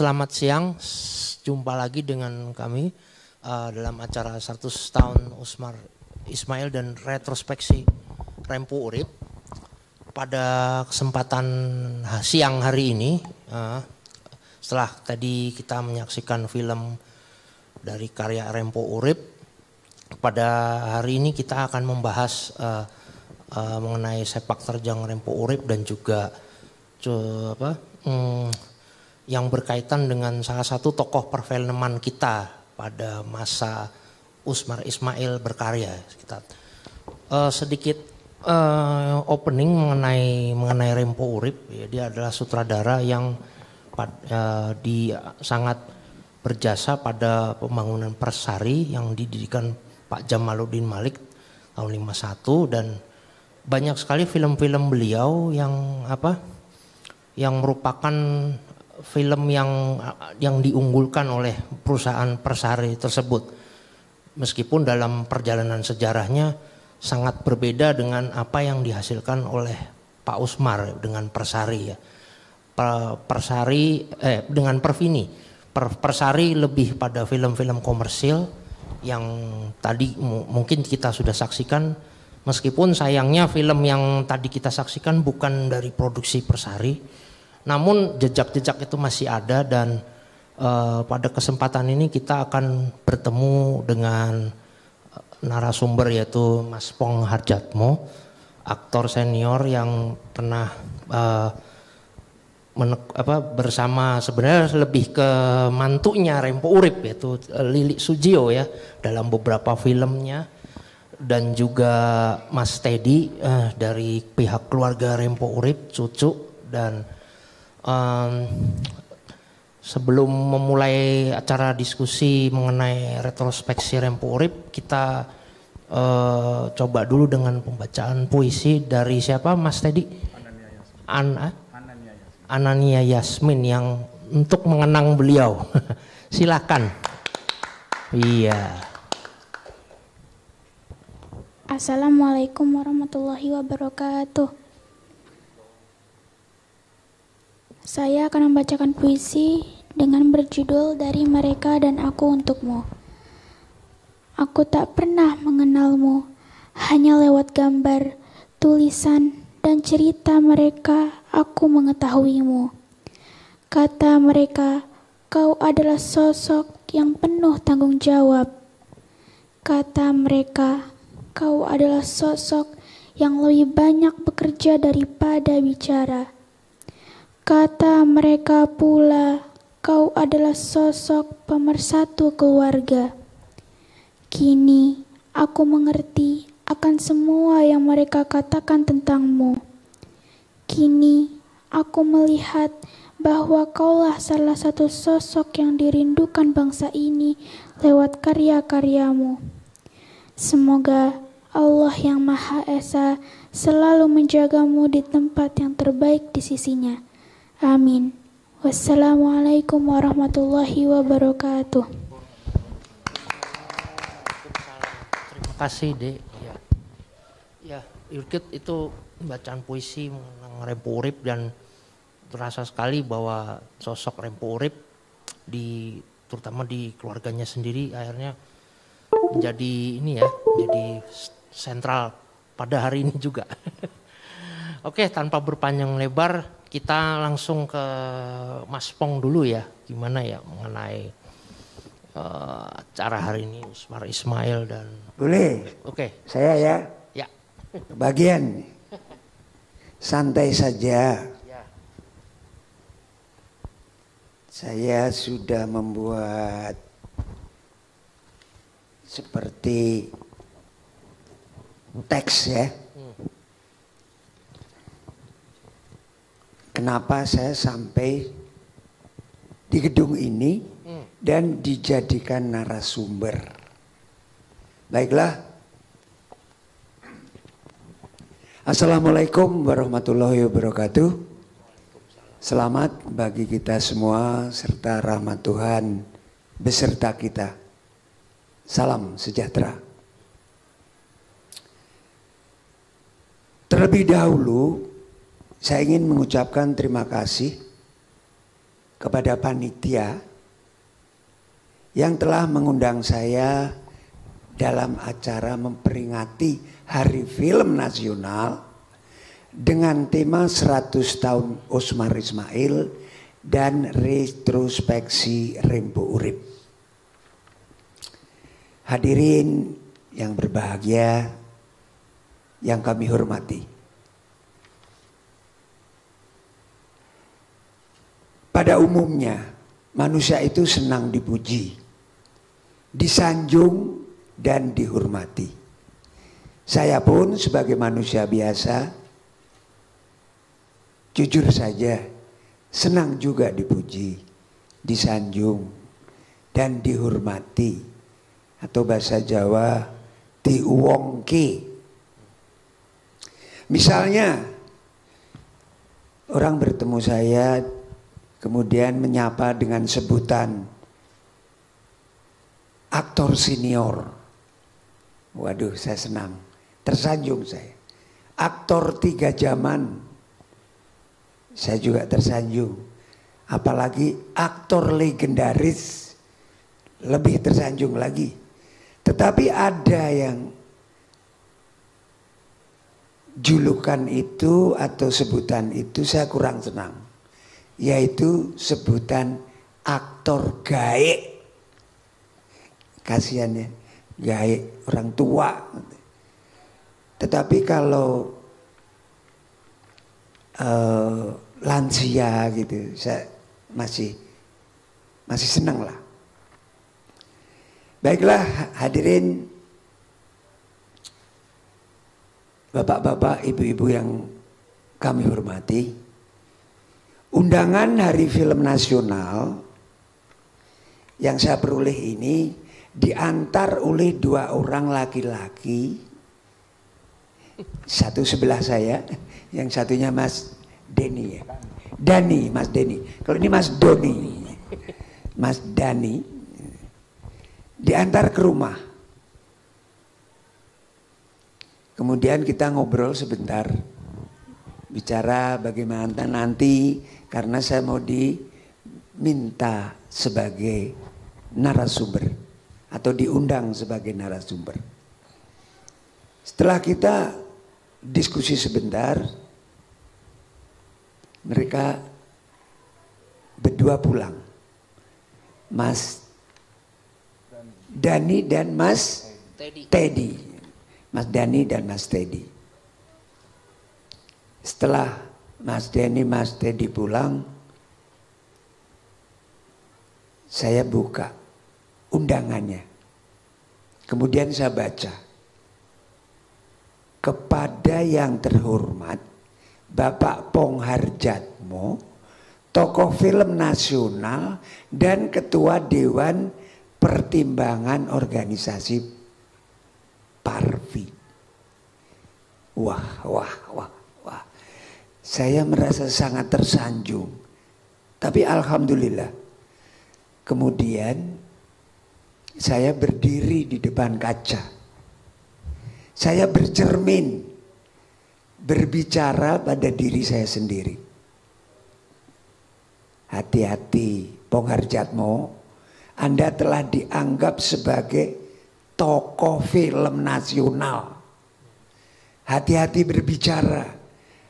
Selamat siang, jumpa lagi dengan kami dalam acara 100 tahun Usmar Ismail dan retrospeksi Rempu Urip. Pada kesempatan siang hari ini, setelah tadi kita menyaksikan film dari karya Rempu Urip, pada hari ini kita akan membahas mengenai sepak terjang Rempu Urip dan juga yang berkaitan dengan salah satu tokoh perfilman kita pada masa Usmar Ismail berkarya. Kita sedikit opening mengenai Rempu Urip. Ya, dia adalah sutradara yang sangat berjasa pada pembangunan Persari yang didirikan Pak Jamaluddin Malik tahun 51, dan banyak sekali film-film beliau yang merupakan film yang diunggulkan oleh perusahaan Persari tersebut, meskipun dalam perjalanan sejarahnya sangat berbeda dengan apa yang dihasilkan oleh Pak Usmar dengan Persari ya. Dengan Perfini. Persari lebih pada film-film komersil yang tadi mungkin kita sudah saksikan, meskipun sayangnya film yang tadi kita saksikan bukan dari produksi Persari. Namun jejak-jejak itu masih ada, dan pada kesempatan ini kita akan bertemu dengan narasumber yaitu Mas Pong Hardjatmo, aktor senior yang pernah bersama, sebenarnya lebih ke mantunya Rempu Urip yaitu Lili Sujio ya dalam beberapa filmnya, dan juga Mas Teddy dari pihak keluarga Rempu Urip, cucu. Dan sebelum memulai acara diskusi mengenai retrospeksi Rempu Urip, kita coba dulu dengan pembacaan puisi dari siapa, Mas Teddy? Anania Yasmin, yang untuk mengenang beliau. Silakan. Iya. Assalamualaikum warahmatullahi wabarakatuh. Saya akan membacakan puisi dengan berjudul Dari Mereka dan Aku Untukmu. Aku tak pernah mengenalmu, hanya lewat gambar, tulisan, dan cerita mereka aku mengetahuimu. Kata mereka, kau adalah sosok yang penuh tanggung jawab. Kata mereka, kau adalah sosok yang lebih banyak bekerja daripada bicara. Kata mereka pula, kau adalah sosok pemersatu keluarga. Kini aku mengerti akan semua yang mereka katakan tentangmu. Kini aku melihat bahwa kaulah salah satu sosok yang dirindukan bangsa ini lewat karya-karyamu. Semoga Allah yang Maha Esa selalu menjagamu di tempat yang terbaik di sisinya. Amin. Wassalamualaikum warahmatullahi wabarakatuh. Terima kasih, Dek. Ya, itu bacaan puisi mengenang Rempu Urip, dan terasa sekali bahwa sosok Rempu Urip terutama di keluarganya sendiri akhirnya menjadi sentral pada hari ini juga. Oke, tanpa berpanjang lebar, kita langsung ke Mas Pong dulu ya, gimana ya mengenai acara hari ini Usmar Ismail dan. Boleh? Oke. Saya ya. Ya. Bagian santai saja. Ya. Saya sudah membuat seperti teks ya. Kenapa saya sampai di gedung ini dan dijadikan narasumber. Baiklah. Assalamualaikum warahmatullahi wabarakatuh. Selamat bagi kita semua serta rahmat Tuhan beserta kita. Salam sejahtera. Terlebih dahulu saya ingin mengucapkan terima kasih kepada panitia yang telah mengundang saya dalam acara memperingati Hari Film Nasional dengan tema 100 tahun Osmar Ismail dan retrospeksi Rempo Urip. Hadirin yang berbahagia, yang kami hormati. Pada umumnya manusia itu senang dipuji, disanjung dan dihormati. Saya pun sebagai manusia biasa, jujur saja senang juga dipuji, disanjung dan dihormati, atau bahasa Jawa diuwongke. Misalnya orang bertemu saya kemudian menyapa dengan sebutan aktor senior. Waduh, saya senang, tersanjung saya. Aktor 3 zaman, saya juga tersanjung. Apalagi aktor legendaris, lebih tersanjung lagi. Tetapi ada yang julukan itu atau sebutan itu saya kurang senang, yaitu sebutan aktor gaek. Kasihan ya, gaek orang tua. Tetapi kalau lansia gitu, saya masih senang lah. Baiklah hadirin, bapak-bapak, ibu-ibu yang kami hormati, undangan Hari Film Nasional yang saya peroleh ini diantar oleh 2 orang laki-laki, satu sebelah saya, yang satunya Mas Deni ya. Dani, Mas Deni. Kalau ini Mas Doni, Mas Dani, diantar ke rumah. Kemudian kita ngobrol sebentar, bicara bagaimana nanti, karena saya mau diminta sebagai narasumber atau diundang sebagai narasumber. Setelah kita diskusi sebentar, mereka berdua pulang, Mas Dani dan Mas Teddy. Mas Dani dan Mas Teddy. Setelah Mas Dani, Mas Teddy pulang, saya buka undangannya. Kemudian saya baca. Kepada yang terhormat Bapak Pongharjatmo, tokoh film nasional dan Ketua Dewan Pertimbangan Organisasi Parvi. Wah. Saya merasa sangat tersanjung. Tapi alhamdulillah. Kemudian saya berdiri di depan kaca. Saya bercermin, berbicara pada diri saya sendiri. Hati-hati Pongharjatmo, Anda telah dianggap sebagai tokoh film nasional. Hati-hati berbicara,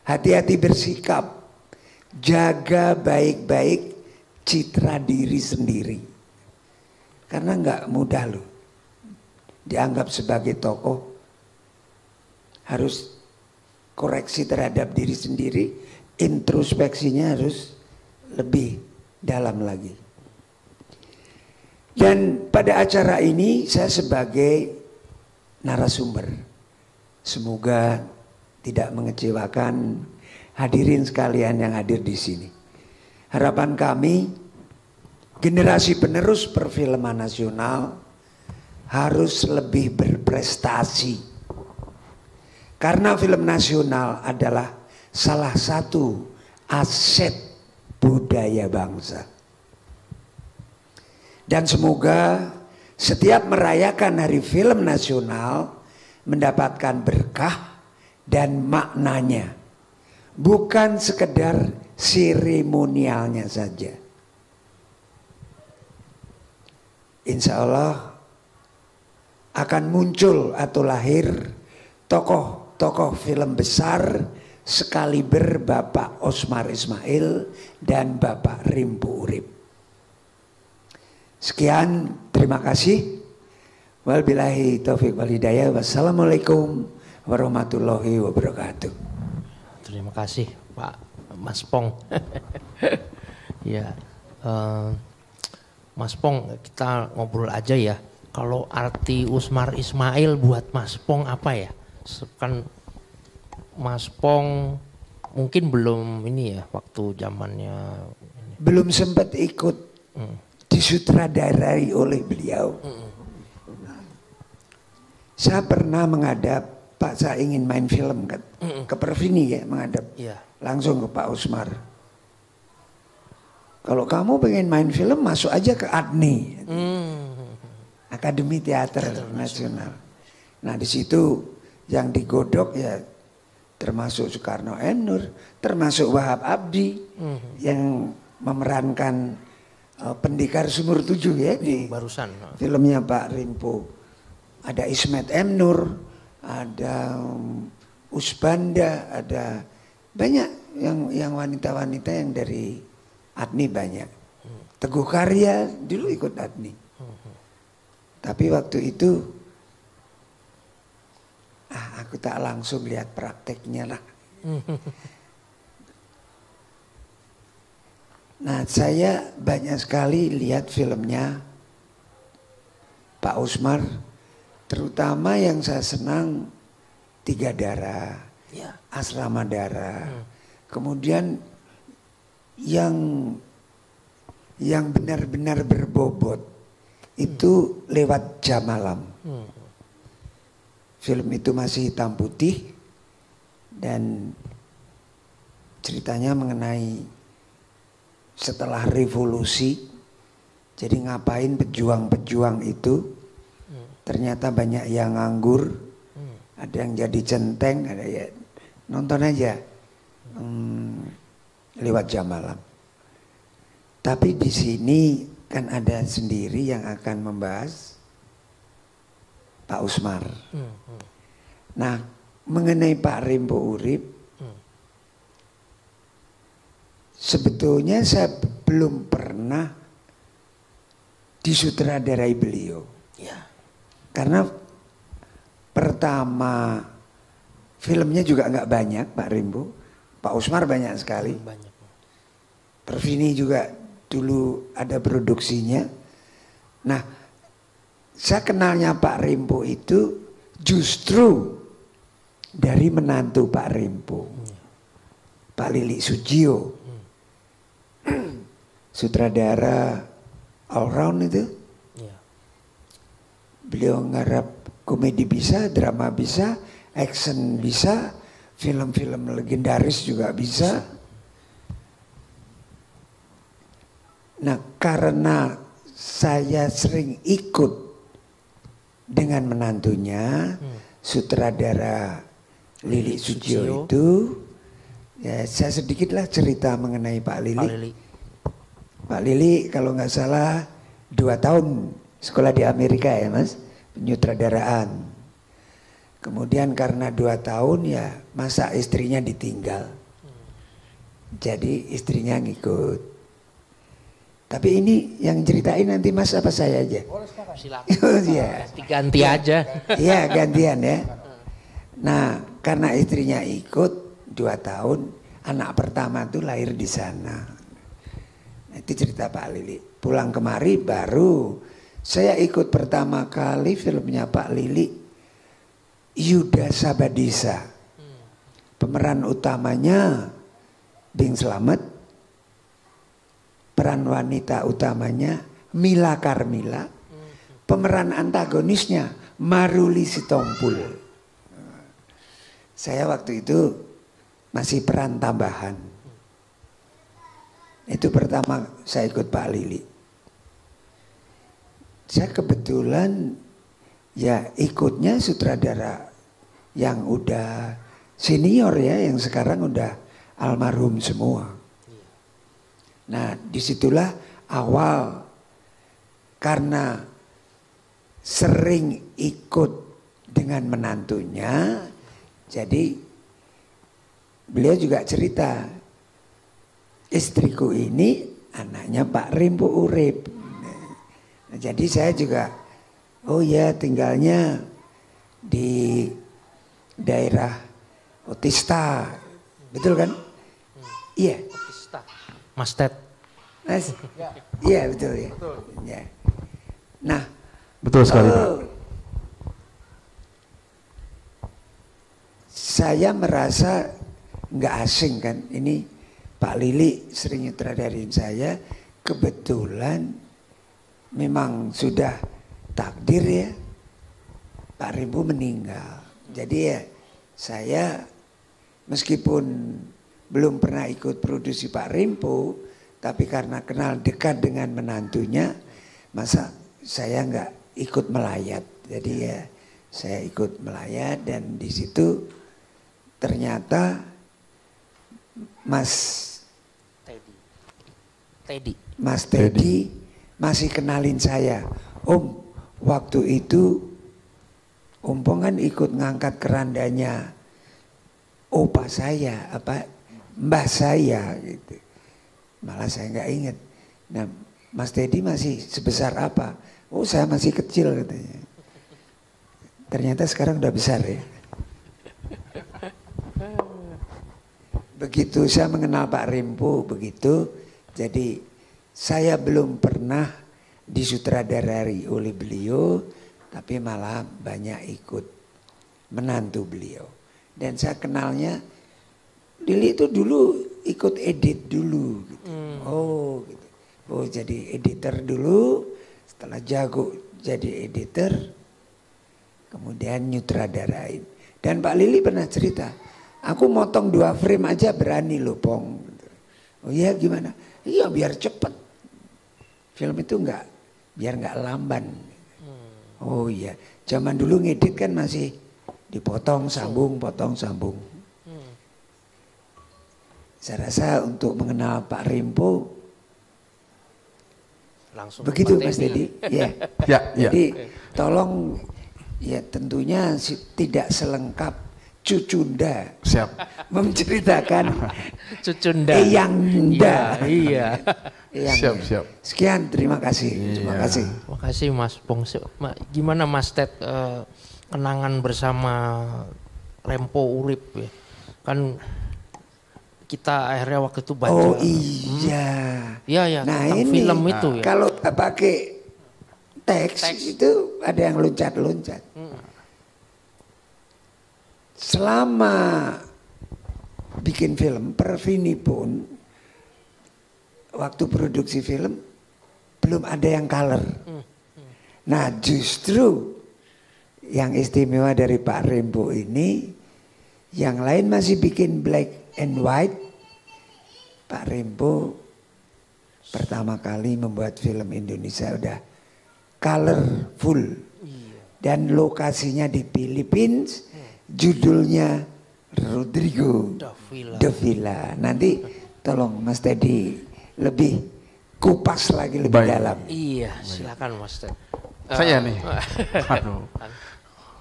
hati-hati bersikap, jaga baik-baik citra diri sendiri. Karena nggak mudah loh dianggap sebagai tokoh. Harus koreksi terhadap diri sendiri, introspeksinya harus lebih dalam lagi. Dan pada acara ini saya sebagai narasumber. Semoga tidak mengecewakan hadirin sekalian yang hadir di sini. Harapan kami, generasi penerus perfilman nasional harus lebih berprestasi. Karena film nasional adalah salah satu aset budaya bangsa. Dan semoga setiap merayakan Hari Film Nasional mendapatkan berkah dan maknanya. Bukan sekedar seremonialnya saja. insya Allah akan muncul atau lahir tokoh-tokoh film besar sekaliber Bapak Osmar Ismail dan Bapak Rimpu Urip. Sekian, terima kasih. Wabillahi taufiq wal hidayah. Wassalamualaikum warahmatullahi wabarakatuh. Terima kasih Pak Mas Pong. Ya, Mas Pong, kita ngobrol aja ya. Kalau arti Osmar Ismail buat Mas Pong apa ya? Kan Mas Pong mungkin belum ini ya waktu zamannya. Belum sempat ikut disutradarai oleh beliau. Saya pernah menghadap, Pak, saya ingin main film kan, ke Pervini ya, menghadap langsung ke Pak Osmar. Kalau kamu pengen main film, masuk aja ke ADNI, Akademi Teater Nasional. Nah di situ yang digodok ya termasuk Soekarno M. Nur, termasuk Wahab Abdi yang memerankan Pendekar Sumur 7 ya di barusan filmnya Pak Rimpo. Ada Ismet M. Nur, ada Usbanda, ada banyak yang wanita-wanita yang dari ADNI banyak. Teguh Karya dulu ikut ADNI. Tapi waktu itu aku tak langsung lihat prakteknya lah. Nah saya banyak sekali lihat filmnya Pak Osmar. Terutama yang saya senang Tiga Darah, Asrama Darah. Kemudian yang benar-benar berbobot itu Lewat Jam Malam. Film itu masih hitam putih dan ceritanya mengenai setelah revolusi. Jadi ngapain pejuang-pejuang itu? Ternyata banyak yang nganggur, ada yang jadi centeng, ada ya nonton aja Lewat Jam Malam. Tapi di sini kan ada sendiri yang akan membahas Pak Osmar. Nah mengenai Pak Rimpo Urip, sebetulnya saya belum pernah disutradarai beliau. Karena pertama filmnya juga nggak banyak Pak Rimpo, Pak Osmar banyak sekali. Pervini juga dulu ada produksinya. Nah, saya kenalnya Pak Rimpo itu justru dari menantu Pak Rimpo, Pak Lili Sujio, sutradara all round itu. Beliau ngarap komedi bisa, drama bisa, action bisa, film-film legendaris juga bisa. Nah karena saya sering ikut dengan menantunya, sutradara Lili Sujio itu, ya saya sedikitlah cerita mengenai Pak Lili. Pak Lili kalau nggak salah 2 tahun sekolah di Amerika ya Mas, penyutradaraan. Kemudian karena 2 tahun ya masa istrinya ditinggal. Jadi istrinya ngikut. Tapi ini yang ceritain nanti Mas apa saya aja? Silakan. Ya. Ganti aja. Iya gantian ya. Nah karena istrinya ikut 2 tahun, anak pertama tuh lahir di sana. Nah, itu cerita Pak Lili. Pulang kemari baru saya ikut pertama kali filmnya Pak Lili, Yuda Sabadisa. Pemeran utamanya Bing Slamet, peran wanita utamanya Mila Karmila, pemeran antagonisnya Maruli Sitompul. Saya waktu itu masih peran tambahan. Itu pertama saya ikut Pak Lili. Saya kebetulan ya ikutnya sutradara yang udah senior ya, yang sekarang udah almarhum semua. Nah disitulah awal, karena sering ikut dengan menantunya. Jadi beliau juga cerita, istriku ini anaknya Pak Rimpo Urip. Nah, jadi saya juga, oh ya tinggalnya di daerah Otista, betul kan? Iya. Otista. Mas Ted. Mas, iya betul ya. Ya. Nah, betul sekali Pak. Saya merasa nggak asing kan, ini Pak Lili sering nyutradarin saya, kebetulan memang sudah takdir ya, Pak Rimpo meninggal. Jadi ya saya meskipun belum pernah ikut produksi Pak Rimpo, tapi karena kenal dekat dengan menantunya, masa saya nggak ikut melayat. Jadi ya saya ikut melayat dan di situ ternyata Mas Teddy masih kenalin saya. Om, waktu itu Om Pong kan ikut ngangkat kerandanya opa saya, mbah saya gitu. Malah saya nggak ingat. Nah, Mas Teddy masih sebesar apa? Oh, saya masih kecil katanya. Ternyata sekarang udah besar ya. Begitu saya mengenal Pak Rimpo begitu, jadi saya belum pernah disutradarai oleh beliau, tapi malah banyak ikut menantu beliau. Dan saya kenalnya, Lili itu dulu ikut edit dulu gitu. Oh gitu. Oh jadi editor dulu, setelah jago jadi editor, kemudian nyutradarain. Dan Pak Lili pernah cerita, aku motong 2 frame aja berani loh Pong. Oh iya gimana? Iya biar cepet. Film itu biar nggak lamban. Oh iya, zaman dulu ngedit kan masih dipotong sambung, potong sambung. Saya rasa untuk mengenal Pak Rimpo Langsung begitu Mas Deddy. Ya. Jadi tolong ya tentunya tidak selengkap Cucunda. Siap. Menceritakan Cucunda. Eyangda. Iya. Siap. Sekian, terima kasih. Terima kasih. Terima kasih Mas Pong. Gimana Mas Ted kenangan bersama Rempo Urip ya? Kan kita akhirnya waktu itu baca. Oh iya. Iya Nah tentang ini film itu ya. kalau pakai teks itu ada yang loncat-loncat. Selama bikin film, Pervini pun waktu produksi film belum ada yang color. Nah justru yang istimewa dari Pak Rimpo ini, yang lain masih bikin black and white. Pak Rimpo pertama kali membuat film Indonesia udah colorful. Dan lokasinya di Filipina, judulnya Rodrigo de Villa. Nanti tolong Mas Teddy lebih kupas lagi lebih dalam. Iya, silakan Mas Ted. Saya nih. Aduh.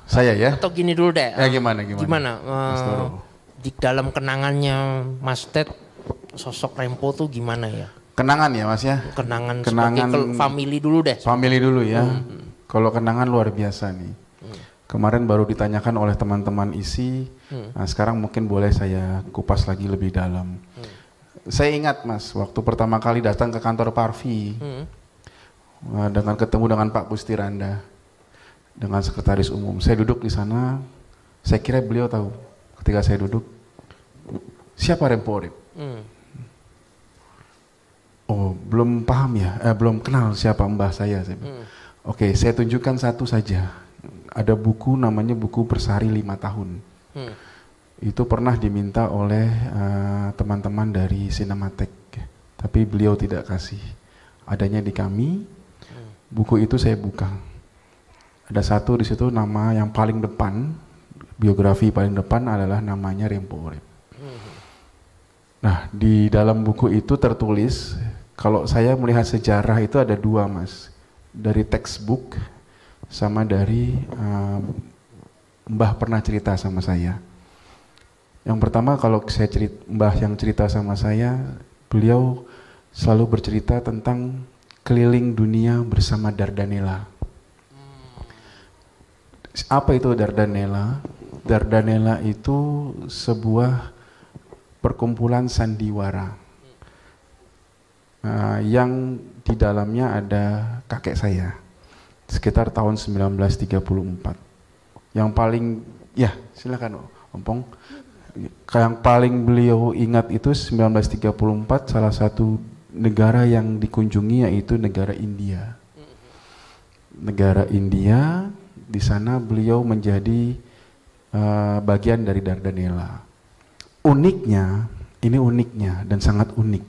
Saya ya. Atau gini dulu deh. Ya gimana? Di dalam kenangannya Mas Ted, sosok Rempo tuh gimana ya? Kenangan ya Mas ya? Kenangan sebagai family dulu deh. Family dulu ya. Kalau kenangan luar biasa nih. Kemarin baru ditanyakan oleh teman-teman isi. Nah sekarang mungkin boleh saya kupas lagi lebih dalam. Saya ingat Mas, waktu pertama kali datang ke kantor Parvi, dengan ketemu dengan Pak Kustiranda, dengan sekretaris umum. Saya duduk di sana, saya kira beliau tahu. Ketika saya duduk, siapa Rempo Urip? Oh, belum paham ya, belum kenal siapa mbah saya. Oke, saya tunjukkan satu saja. Ada buku namanya buku Bersari 5 tahun. Itu pernah diminta oleh teman-teman dari Cinematek, tapi beliau tidak kasih. Adanya di kami. Buku itu saya buka. Ada satu di situ nama yang paling depan, biografi paling depan adalah namanya Rempo Urip. Nah, di dalam buku itu tertulis, kalau saya melihat sejarah itu ada 2 Mas. Dari textbook sama dari Mbah pernah cerita sama saya. Yang pertama kalau Mbah yang cerita sama saya, beliau selalu bercerita tentang keliling dunia bersama Dardanella. Apa itu Dardanella? Dardanella itu sebuah perkumpulan sandiwara yang di dalamnya ada kakek saya sekitar tahun 1934. Yang paling, ya silakan Ompong. Yang paling beliau ingat itu 1934, salah satu negara yang dikunjungi yaitu negara India. Negara India, di sana beliau menjadi bagian dari Dardanella. Uniknya, ini uniknya dan sangat unik.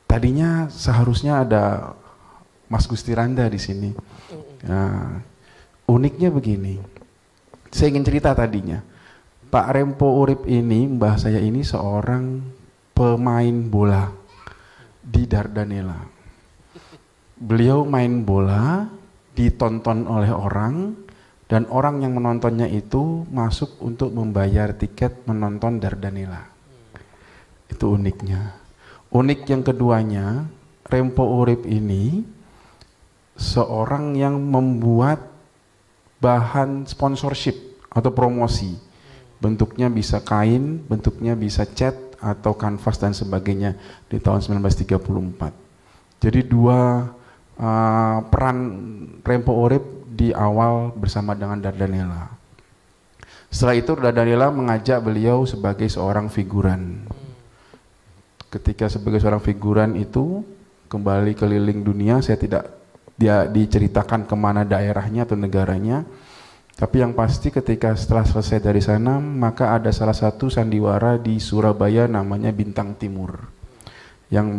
Tadinya seharusnya ada Mas Gusti Randa di sini. Nah, uniknya begini, saya ingin cerita tadinya. Pak Rempo Urip ini, mbah saya ini seorang pemain bola di Dardanella. Beliau main bola, ditonton oleh orang, dan orang yang menontonnya itu masuk untuk membayar tiket menonton Dardanella. Itu uniknya. Unik yang keduanya, Rempo Urip ini seorang yang membuat bahan sponsorship atau promosi. Bentuknya bisa kain, bentuknya bisa cat atau kanvas dan sebagainya di tahun 1934. Jadi dua peran Rempo Urip di awal bersama dengan Dardanella. Setelah itu Dardanella mengajak beliau sebagai seorang figuran. Ketika sebagai seorang figuran itu kembali keliling dunia, saya tidak diceritakan kemana daerahnya atau negaranya. Tapi yang pasti ketika setelah selesai dari sana, maka ada salah satu sandiwara di Surabaya namanya Bintang Timur yang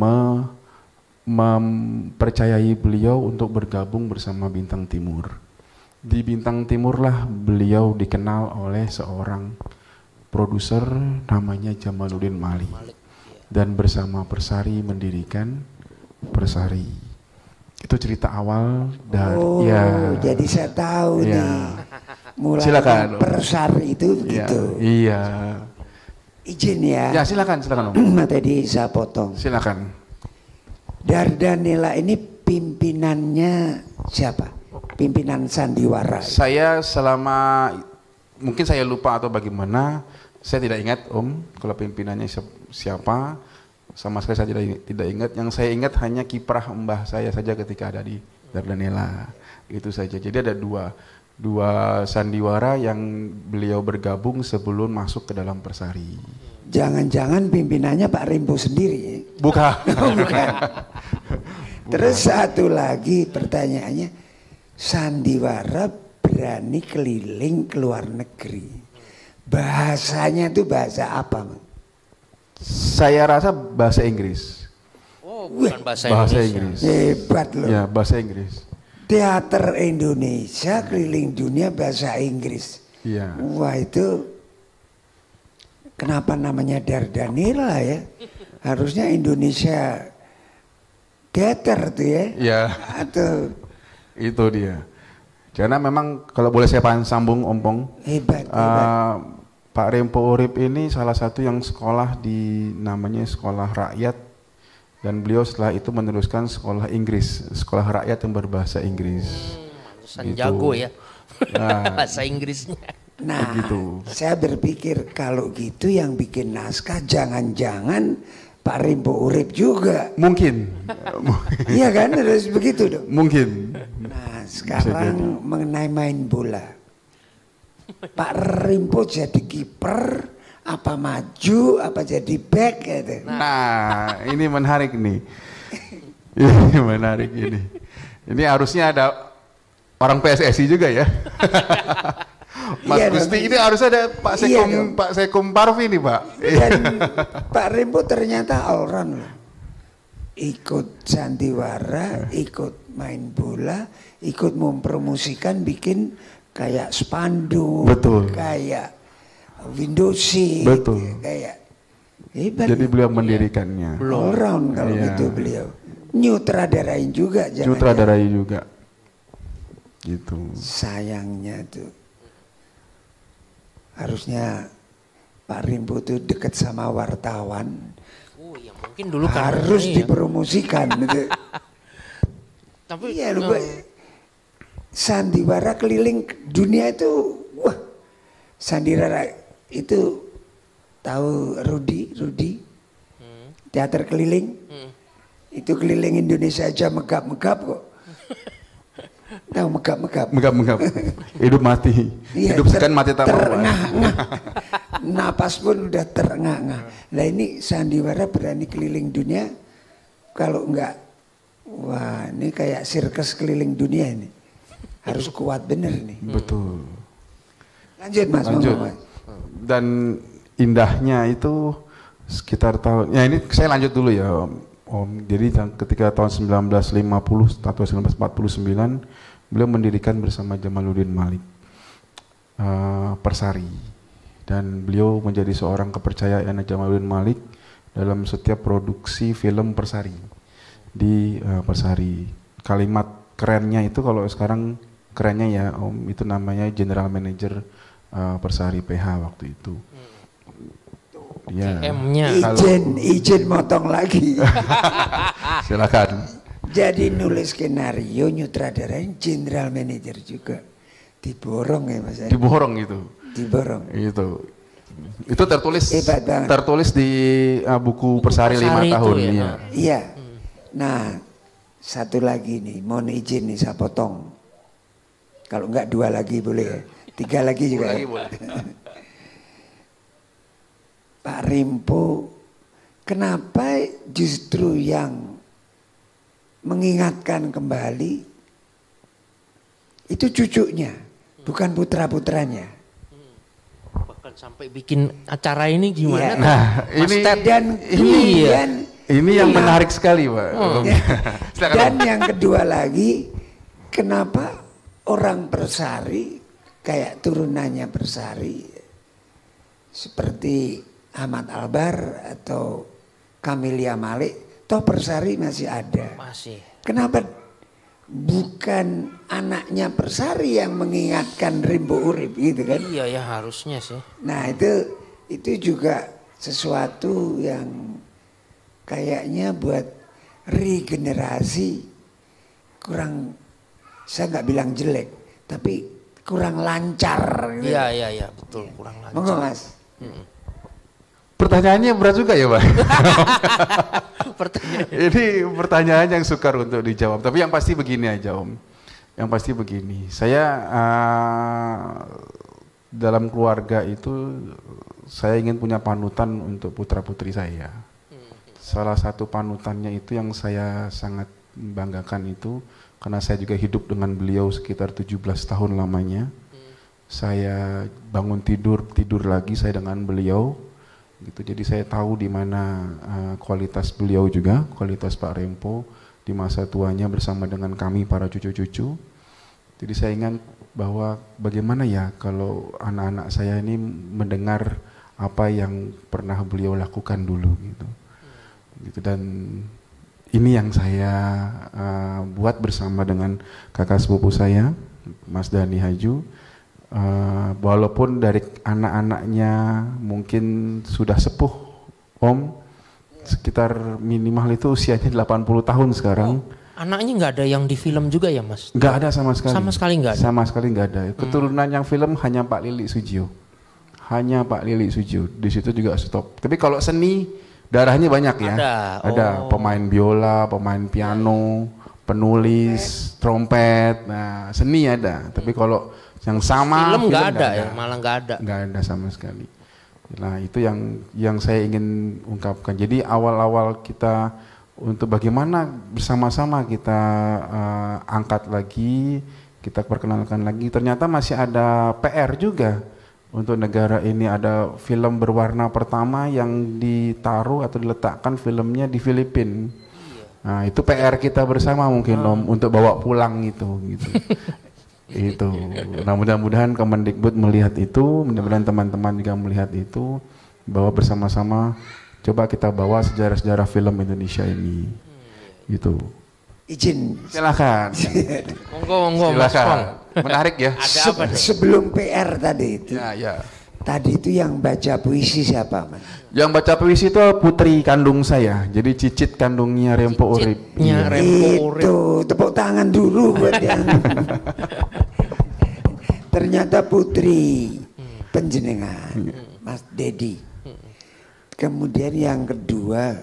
mempercayai beliau untuk bergabung bersama Bintang Timur. Di Bintang Timurlah beliau dikenal oleh seorang produser namanya Jamaluddin Malik. Dan bersama Persari mendirikan Persari. Itu cerita awal dari jadi saya tahu nih. Mulai silakan. Persari itu begitu. Iya. Izin ya. Ya silakan Om. Tadi saya potong. Silakan. Dardanella ini pimpinannya siapa? Pimpinan sandiwara. Saya selama, mungkin saya lupa atau bagaimana, saya tidak ingat Om kalau pimpinannya siapa. Sama sekali saya tidak ingat. Yang saya ingat hanya kiprah mbah saya saja ketika ada di Dardanella. Itu saja. Jadi ada dua sandiwara yang beliau bergabung sebelum masuk ke dalam Persari. Jangan-jangan pimpinannya Pak Rempo sendiri? Bukan. Bukan. Terus satu lagi pertanyaannya, sandiwara berani keliling ke luar negeri. Bahasanya itu bahasa apa? Saya rasa bahasa Inggris. Oh, bukan bahasa Inggris. Hebat loh. Ya, bahasa Inggris. Teater Indonesia keliling dunia bahasa Inggris. Iya. Wah itu kenapa namanya Dardanella ya? Harusnya Indonesia Theater tuh ya? Iya. Atau itu dia. Karena memang kalau boleh saya sambung Ompong. Hebat. Pak Rempo Urip ini salah satu yang sekolah di namanya sekolah rakyat, dan beliau setelah itu meneruskan sekolah Inggris, sekolah rakyat yang berbahasa Inggris. Mantesan jago ya. Bahasa Inggrisnya. Nah, begitu. Saya berpikir kalau gitu yang bikin naskah jangan-jangan Pak Rempo Urip juga. Mungkin. Iya kan, harus begitu dong. Mungkin. Nah, sekarang mengenai main bola. Pak Rempo jadi kiper, apa maju, apa jadi back gitu. Nah, ini menarik nih. Ini menarik ini. Ini harusnya ada orang PSSI juga ya. Mas iya, Gusti ini harus ada Pak Sekom, iya, Pak Sekom Parvi nih Pak. Dan Pak Rempo ternyata all round loh. Ikut sandiwara, ikut main bola, ikut mempromosikan, bikin kayak spanduk, betul, kayak window seat, betul, kayak hebat. Jadi beliau mendirikannya. All round kalau gitu beliau. Nyutradarain juga. Nyutradarain juga. Gitu. Sayangnya tuh harusnya Pak Rimpo tuh dekat sama wartawan. Oh ya mungkin dulu kan Harus ini ya. dipromosikan gitu. Tapi Iya lupa. Sandiwara keliling dunia itu, wah, sandiwara itu tahu Rudi, teater keliling, itu keliling Indonesia aja megap-megap kok. Tahu megap-megap? Megap-megap. Hidup mati. Iya, Hidup sekian mati tak mau. terengah-engah. Napas pun udah terengah-engah. Nah ini sandiwara berani keliling dunia, kalau enggak, wah ini kayak sirkus keliling dunia ini. Harus kuat bener nih. Betul. Lanjut Mas. Lanjut. Mas. Dan indahnya itu sekitar tahun, ya ini saya lanjut dulu ya Om. Jadi ketika tahun 1950 atau 1949 beliau mendirikan bersama Jamaluddin Malik Persari, dan beliau menjadi seorang kepercayaan Jamaluddin Malik dalam setiap produksi film Persari di Persari. Kalimat kerennya itu kalau sekarang kerennya ya Om, itu namanya General Manager Persari PH waktu itu. Ya. GM-nya. Izin motong lagi. Silakan. Jadi nulis skenario, nyutradarain general manager juga. Diborong ya Mas. Diborong gitu. Diborong. Itu tertulis Hebat banget. tertulis di buku Persari 5 tahun ya. ya. Iya. Nah, satu lagi nih, mohon izin nih saya potong. Kalau enggak 2 lagi boleh ya. 3 lagi juga. Ya. Pak Rimpo, kenapa justru yang mengingatkan kembali itu cucunya, bukan putra-putranya? Bahkan sampai bikin acara ini gimana? Iya. tuh? Nah, Mas ini Ted? Dan kemudian ini yang menarik sekali, Pak. Silakan, dan Om. yang kedua lagi, kenapa orang Persari kayak turunannya Persari seperti Ahmad Albar atau Camelia Malik, toh Persari masih ada. Masih. Kenapa bukan anaknya Persari yang mengingatkan Rimpo Urip gitu kan? Iya ya harusnya sih. Nah itu juga sesuatu yang kayaknya buat regenerasi kurang, saya nggak bilang jelek, tapi kurang lancar. Gitu. Iya betul, kurang lancar. Monggo Mas. Pertanyaannya berat juga ya, Pak. Pertanyaan. Ini pertanyaan yang sukar untuk dijawab. Tapi yang pasti begini aja, Om. Yang pasti begini. Saya dalam keluarga itu saya ingin punya panutan untuk putra-putri saya. Salah satu panutannya itu yang saya sangat banggakan itu karena saya juga hidup dengan beliau sekitar 17 tahun lamanya. Saya bangun tidur lagi saya dengan beliau. Gitu. Jadi saya tahu di mana kualitas beliau juga, kualitas Pak Rimpo di masa tuanya bersama dengan kami para cucu-cucu. Jadi saya ingat bahwa bagaimana ya kalau anak-anak saya ini mendengar apa yang pernah beliau lakukan dulu gitu. Dan ini yang saya buat bersama dengan kakak sepupu saya, Mas Dani Haju. Walaupun dari anak-anaknya mungkin sudah sepuh, Om, sekitar minimal itu usianya 80 tahun sekarang. Anaknya nggak ada yang di film juga ya Mas? Nggak ada sama sekali. Sama sekali nggak ada? Sama sekali nggak ada. Keturunan yang film hanya Pak Lili Sujio. Hanya Pak Lili Sujio. Di situ juga stop. Tapi kalau seni, darahnya banyak ya. Ada pemain biola, pemain piano, penulis, trompet. Nah, seni ada. Tapi kalau yang sama film nggak ada ya, malah nggak ada. Nggak ada sama sekali. Nah itu yang saya ingin ungkapkan. Jadi awal-awal kita untuk bagaimana bersama-sama kita angkat lagi, kita perkenalkan lagi. Ternyata masih ada PR juga untuk negara ini. Ada film berwarna pertama yang ditaruh atau diletakkan filmnya di Filipina. Nah itu PR kita bersama mungkin Om untuk bawa pulang gitu. Itu. Nah mudah-mudahan Kemendikbud melihat itu, mudah-mudahan teman-teman juga melihat itu, bahwa bersama-sama coba kita bawa sejarah-sejarah film Indonesia ini. Gitu. izin. Silakan. Monggo Mas Silakan. Pong. Menarik ya. Ada apa nih? Sebelum PR tadi itu. Ya. Tadi itu yang baca puisi siapa, Mas? Yang baca puisi itu putri kandung saya. Jadi Cicit kandungnya Rempo Urip. Cicitnya Rempo Urip. Itu tepuk tangan dulu buat yang ternyata putri penjenengan, Mas Dedi. Kemudian yang kedua,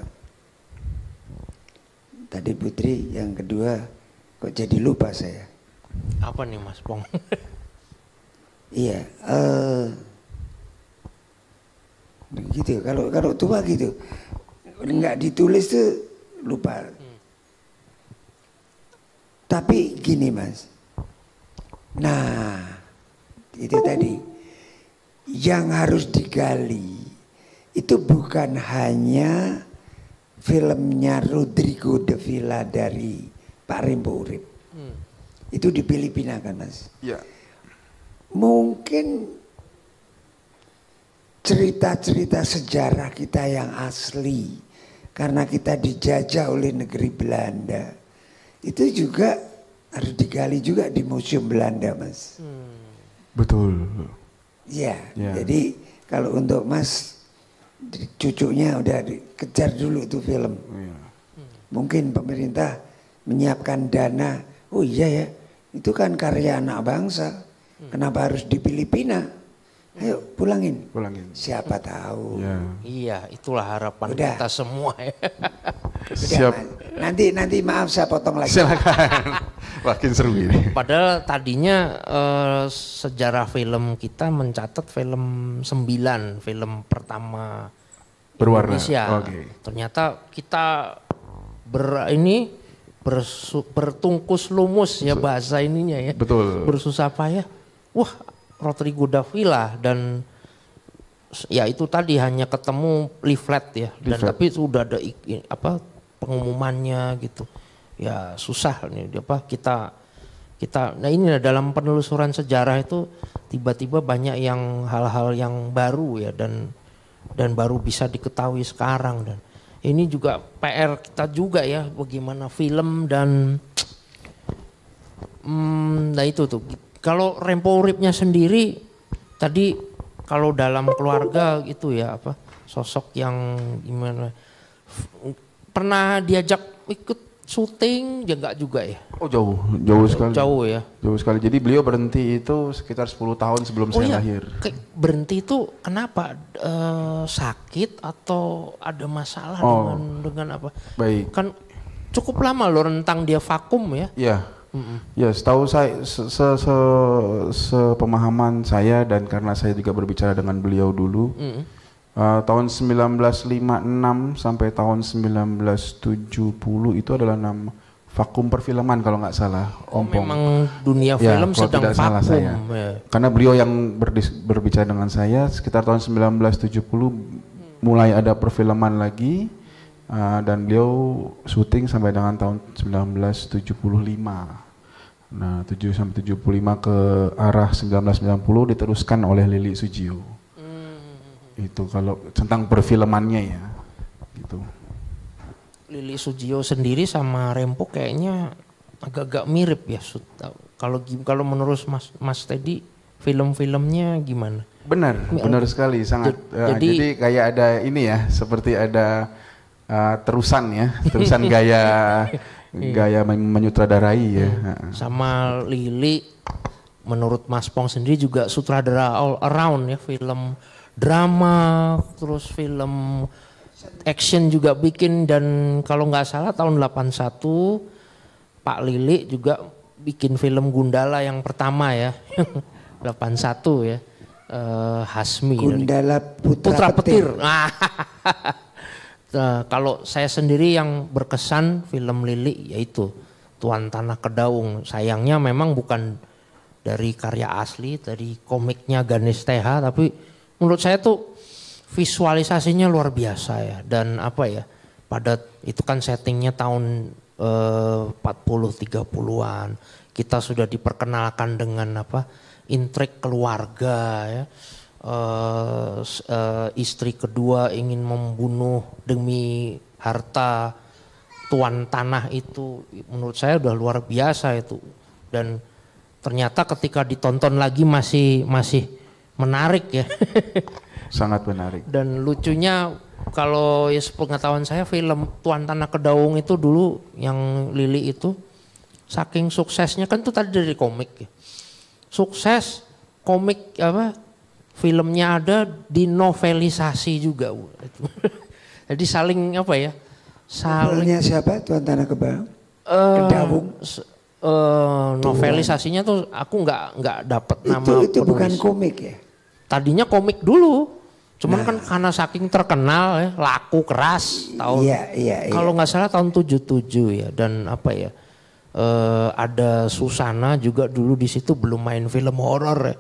tadi putri, yang kedua kok jadi lupa saya. Apa nih Mas Pong? Iya, gitu. Kalau tua gitu, nggak ditulis tuh lupa. Tapi gini Mas, nah itu tadi yang harus digali itu bukan hanya filmnya Rodrigo de Villa dari Pak Rempo Urip. Itu di Filipina kan Mas? Ya. Mungkin cerita-cerita sejarah kita yang asli karena kita dijajah oleh negeri Belanda itu juga harus digali juga di Museum Belanda Mas. Betul. Ya, Ya. jadi kalau untuk Mas cucunya udah dikejar dulu tuh film. Ya. Mungkin pemerintah menyiapkan dana. Oh iya ya, itu kan karya anak bangsa. Kenapa harus di Filipina? Ayo pulangin. Siapa tahu. Ya. Iya, itulah harapan Udah. kita semua ya. Udah, Siap. Mas. Nanti maaf saya potong lagi. Silakan. Makin seru ini. Padahal tadinya sejarah film kita mencatat film 9, film pertama Berwarna. Indonesia. Oke. Ternyata kita bertungkus lumus ya bahasa ininya ya. Betul. Bersusah payah. Wah, Rodrigo da Villa dan ya itu tadi hanya ketemu leaflet ya. Dan Leaflet. tapi sudah ada pengumumannya gitu. Ya susah nih kita nah ini dalam penelusuran sejarah itu tiba-tiba banyak yang hal-hal yang baru ya dan baru bisa diketahui sekarang dan ini juga PR kita juga ya bagaimana film dan nah itu tuh kalau Rempo Uripnya sendiri tadi kalau dalam keluarga gitu ya sosok yang gimana pernah diajak ikut syuting ya enggak juga ya? Oh jauh sekali. Jauh ya. Jauh sekali. Jadi beliau berhenti itu sekitar 10 tahun sebelum saya lahir. Berhenti itu kenapa? Sakit atau ada masalah dengan apa? Baik. Kan cukup lama loh rentang dia vakum ya. Iya. Ya, setahu saya sepemahaman saya dan karena saya juga berbicara dengan beliau dulu. Tahun 1956 sampai tahun 1970 itu adalah vakum perfilman kalau nggak salah. Memang dunia film kalau sedang tidak salah vakum. saya. Ya. Karena beliau yang berbicara dengan saya sekitar tahun 1970 mulai ada perfilman lagi dan beliau syuting sampai dengan tahun 1975. Nah, 7 sampai 75 ke arah 1990 diteruskan oleh Lili Sujio. Itu kalau tentang perfilmannya ya gitu. Lili Sujio sendiri sama Rempo kayaknya agak-agak mirip ya. Kalau menurut Mas Teddy film-filmnya gimana? Benar sekali sangat. Jadi kayak ada ini ya, seperti ada terusan gaya menyutradarai ya. Sama Lili menurut Mas Pong sendiri juga sutradara all around ya, film drama, terus film action juga bikin dan kalau nggak salah tahun 81 Pak Lili juga bikin film Gundala yang pertama ya 81 ya Hasmi Gundala Putra Petir. Nah, kalau saya sendiri yang berkesan film Lili yaitu Tuan Tanah Kedaung. Sayangnya memang bukan dari karya asli, dari komiknya Ganesh TH, tapi menurut saya tuh visualisasinya luar biasa ya dan pada itu kan settingnya tahun 40-30-an kita sudah diperkenalkan dengan intrik keluarga ya istri kedua ingin membunuh demi harta tuan tanah itu menurut saya udah luar biasa itu, dan ternyata ketika ditonton lagi masih menarik ya. Sangat menarik. Dan lucunya kalau ya sepengetahuan saya film Tuan Tanah Kedaung itu dulu yang Lili itu saking suksesnya kan itu tadi dari komik ya. Sukses komik filmnya ada dinovelisasi juga. Jadi saling apa ya? Novelnya siapa Tuan Tanah Kedaung? Novelisasinya tuh aku nggak dapat nama. Itu bukan komik ya? Tadinya komik dulu, cuman kan karena saking terkenal ya, laku keras tahun. Iya. Kalau nggak salah tahun 77 ya, dan apa ya? Ada Susana juga dulu di situ, belum main film horor ya,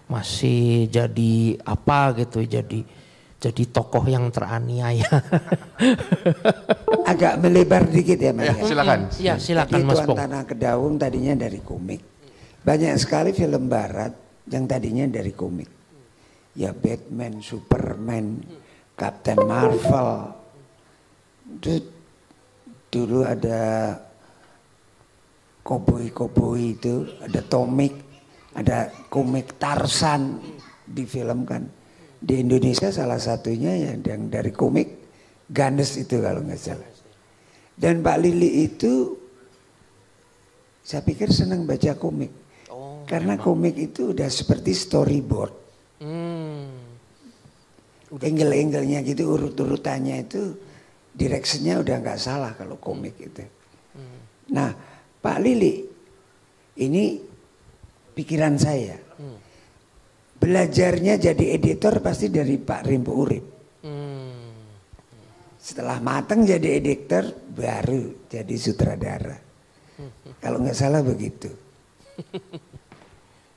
masih jadi apa gitu, jadi tokoh yang teraniaya. Agak melebar dikit ya Mas. Ya, silakan. Ya silakan Mas Tuan Pong. Tanah Kedaung tadinya dari komik. Banyak sekali film barat yang tadinya dari komik. Ya Batman, Superman, Captain Marvel. Dulu ada koboi itu, ada ada komik Tarzan difilmkan. Di Indonesia salah satunya yang dari komik Ganes itu kalau nggak salah. Dan Pak Lili itu saya pikir senang baca komik. Karena komik itu udah seperti storyboard. Angle-angle-nya gitu, urut-urutannya itu directionnya udah nggak salah kalau komik itu. Nah Pak Lili ini pikiran saya. Belajarnya jadi editor pasti dari Pak Rimpo Urip. Setelah matang jadi editor baru jadi sutradara. Kalau nggak salah begitu.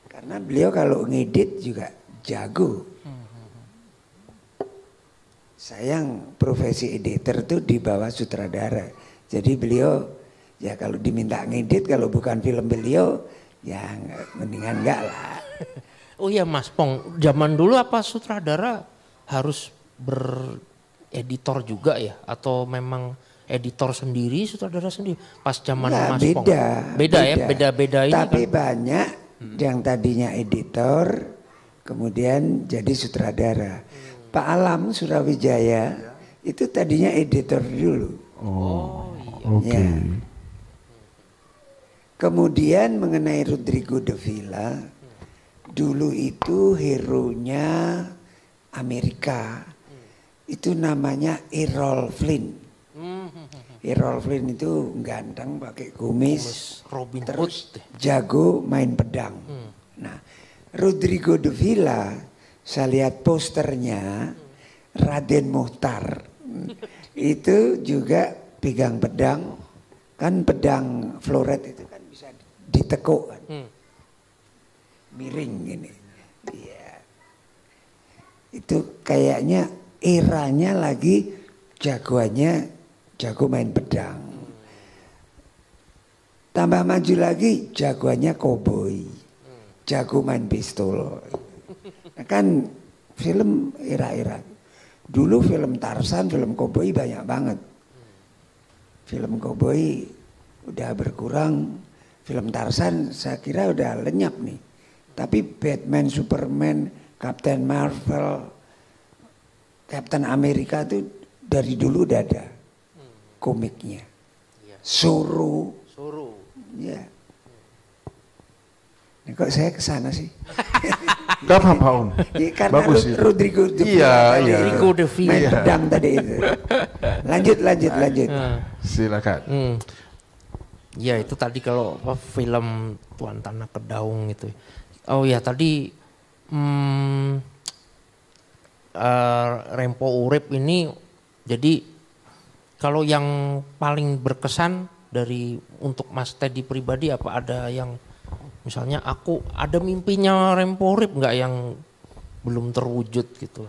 Karena beliau kalau ngedit juga jago. Sayang profesi editor tuh di bawah sutradara. Jadi beliau ya kalau diminta ngedit kalau bukan film beliau ya mendingan enggak lah. Oh iya Mas Pong, zaman dulu apa sutradara harus bereditor juga ya? Atau memang editor sendiri, sutradara sendiri? Pas zaman Mas Pong? Beda ya, beda-beda ini. Tapi kan? banyak yang tadinya editor, kemudian jadi sutradara. Pak Alam Surawijaya itu tadinya editor dulu. Oh iya. Ya. Kemudian mengenai Rodrigo de Villa, dulu itu hero-nya Amerika, itu namanya Errol Flynn. Errol Flynn itu ganteng, pakai kumis, Robin terus Hood. jago main pedang. Nah, Rodrigo de Villa, saya lihat posternya, Raden Mohtar, itu juga pegang pedang, kan pedang floret itu kan bisa ditekuk kan. Miring gini. Iya. Itu kayaknya eranya lagi jago main pedang. Tambah maju lagi jagoannya koboi. Jago main pistol. Kan film era-era. Dulu film Tarzan, film koboi banyak banget. Film koboi udah berkurang. Film Tarzan saya kira udah lenyap nih. Tapi Batman, Superman, Captain Marvel, Captain America itu dari dulu udah ada komiknya. Zorro. Ya. Nah, kok saya kesana sih? Gak apa-apa Om. Ya, karena Bagus Rodrigo de Villa. Rodrigo de Villa. Main pedang tadi itu. Lanjut. Silakan. Ya itu tadi kalau film Tuan Tanah Kedaung itu. Oh ya tadi Rempo Urip ini, jadi kalau yang paling berkesan dari untuk Mas Teddy pribadi apa ada yang misalnya aku ada mimpinya Rempo Urip nggak yang belum terwujud gitu?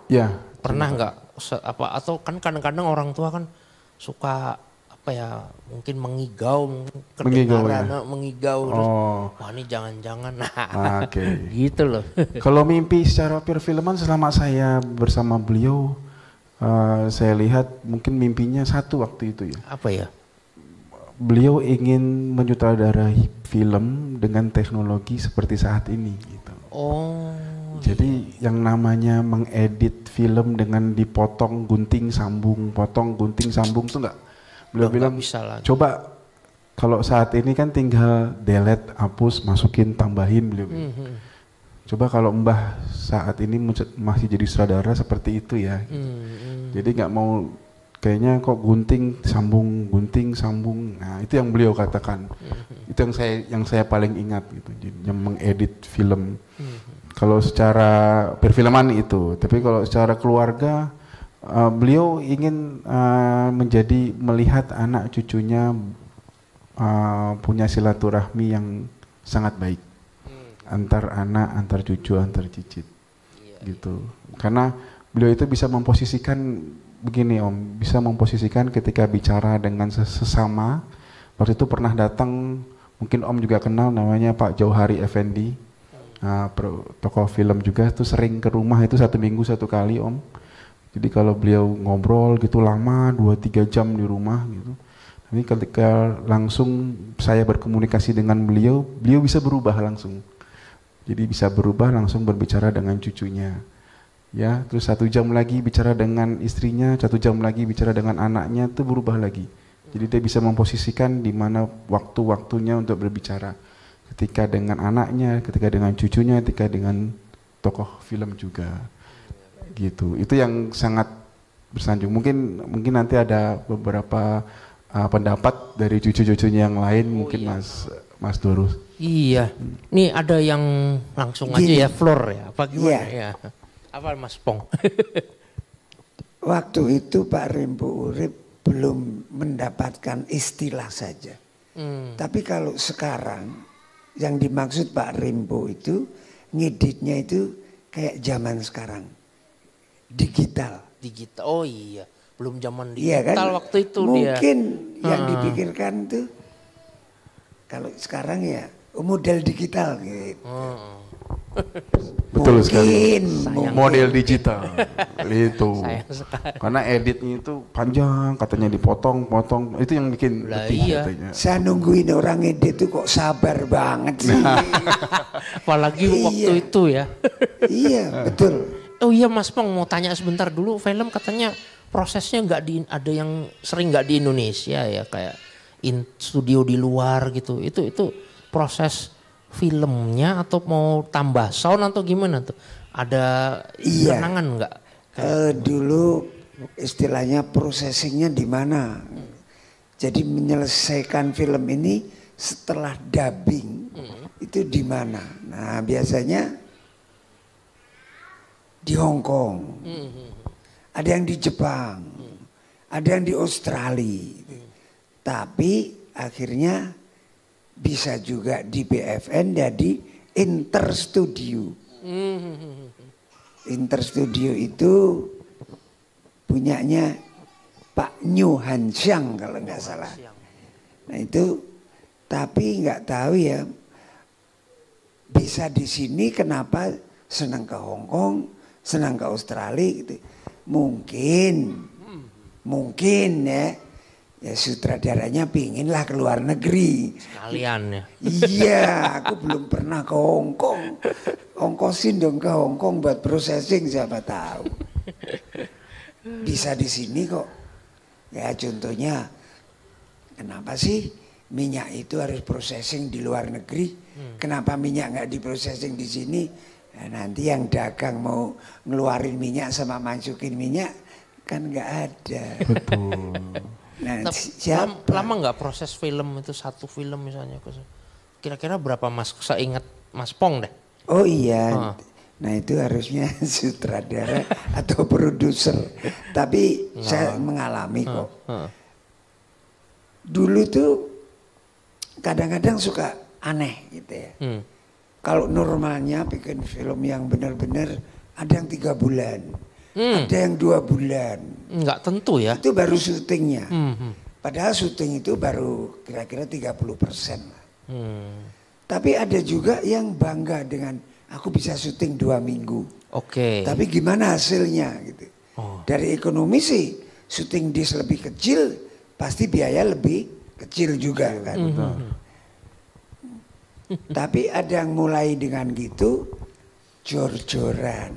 Ya. Pernah nggak atau kan kadang-kadang orang tua kan suka apa ya mungkin mengigau terus wah ini jangan-jangan Oke. gitu loh. Kalau mimpi secara perfilman selama saya bersama beliau saya lihat mungkin mimpinya satu waktu itu ya. Apa ya? Beliau ingin menyutradarai film dengan teknologi seperti saat ini gitu. Oh. Jadi yang namanya mengedit film dengan dipotong gunting sambung, potong gunting sambung tuh enggak. Beliau bilang bisa lah. Coba kalau saat ini kan tinggal delete, hapus, masukin, tambahin beliau bilang. Coba kalau Mbah saat ini masih jadi sutradara seperti itu ya. Jadi nggak mau kayaknya kok gunting sambung. Nah itu yang beliau katakan. Itu yang saya paling ingat gitu. Yang mengedit film. Kalau secara perfilman itu, tapi kalau secara keluarga beliau ingin melihat anak cucunya punya silaturahmi yang sangat baik antar anak, antar cucu, antar cicit, gitu. Karena beliau itu bisa memposisikan begini Om, bisa memposisikan ketika bicara dengan sesama. Waktu itu pernah datang, mungkin Om juga kenal namanya Pak Jauhari Effendi, tokoh film juga, itu sering ke rumah itu 1 minggu 1 kali Om. Jadi kalau beliau ngobrol gitu lama 2-3 jam di rumah gitu. Tapi ketika langsung saya berkomunikasi dengan beliau bisa berubah langsung. Jadi bisa berubah langsung berbicara dengan cucunya. Ya, terus 1 jam lagi bicara dengan istrinya, 1 jam lagi bicara dengan anaknya, itu berubah lagi. Jadi dia bisa memposisikan di mana waktu-waktunya untuk berbicara. Ketika dengan anaknya, ketika dengan cucunya, ketika dengan tokoh film juga. Gitu. Itu yang sangat bersanjung. Mungkin nanti ada beberapa pendapat dari cucu-cucunya yang lain, mungkin Mas Dorus. Iya. Nih ada yang langsung aja ya floor ya. Apa gimana ya? Apa Mas Pong? Waktu itu Pak Rimpu Urip belum mendapatkan istilah saja. Tapi kalau sekarang yang dimaksud Pak Rimpu itu ngeditnya itu kayak zaman sekarang. Digital. Oh iya, belum zaman Iya digital kan? waktu itu Mungkin dia. yang dipikirkan tuh kalau sekarang ya model digital gitu. Betul sekali. Mungkin. Model digital itu. Sayang sekali. Karena editnya itu panjang, katanya dipotong-potong. Itu yang bikin letih katanya. Saya nungguin orang edit tuh kok sabar banget sih. Apalagi waktu itu ya. Iya, betul. Oh iya Mas Pong mau tanya sebentar dulu, film katanya prosesnya ada yang sering nggak di Indonesia ya, kayak studio di luar gitu. Itu proses filmnya atau mau tambah sound atau gimana tuh? Ada kenangan nggak? Dulu istilahnya processingnya di mana? Jadi menyelesaikan film ini setelah dubbing itu di mana? Nah biasanya di Hong Kong, ada yang di Jepang, ada yang di Australia. Tapi akhirnya bisa juga di BFN jadi Interstudio. Interstudio itu punyanya Pak Nyu Han Xiang kalau nggak salah. Nah itu tapi nggak tahu ya bisa di sini kenapa senang ke Hong Kong, senang ke Australia gitu. Mungkin ya sutradaranya pinginlah ke luar negeri. Sekalian ya. Iya, aku belum pernah ke Hong Kong. Ongkosin dong ke Hong Kong buat processing siapa tahu. Bisa di sini kok. Ya contohnya, kenapa sih minyak itu harus processing di luar negeri? Kenapa minyak nggak diprocessing di sini? Nah, nanti yang dagang mau ngeluarin minyak sama masukin minyak kan nggak ada. Betul. Nah, lama nggak proses film itu, satu film misalnya? Kira-kira berapa Mas? Saya ingat Mas Pong deh. Oh iya. Nah itu harusnya sutradara atau produser. Tapi saya mengalami kok. Dulu tuh kadang-kadang suka aneh gitu ya. Kalau normalnya bikin film yang benar-benar ada yang 3 bulan. Ada yang 2 bulan. Enggak tentu ya. Itu baru syutingnya. Padahal syuting itu baru kira-kira 30%. Tapi ada juga yang bangga dengan aku bisa syuting 2 minggu. Oke. Tapi gimana hasilnya gitu. Dari ekonomi sih syuting dis lebih kecil pasti biaya lebih kecil juga kan. Tapi ada yang mulai dengan gitu jor-joran.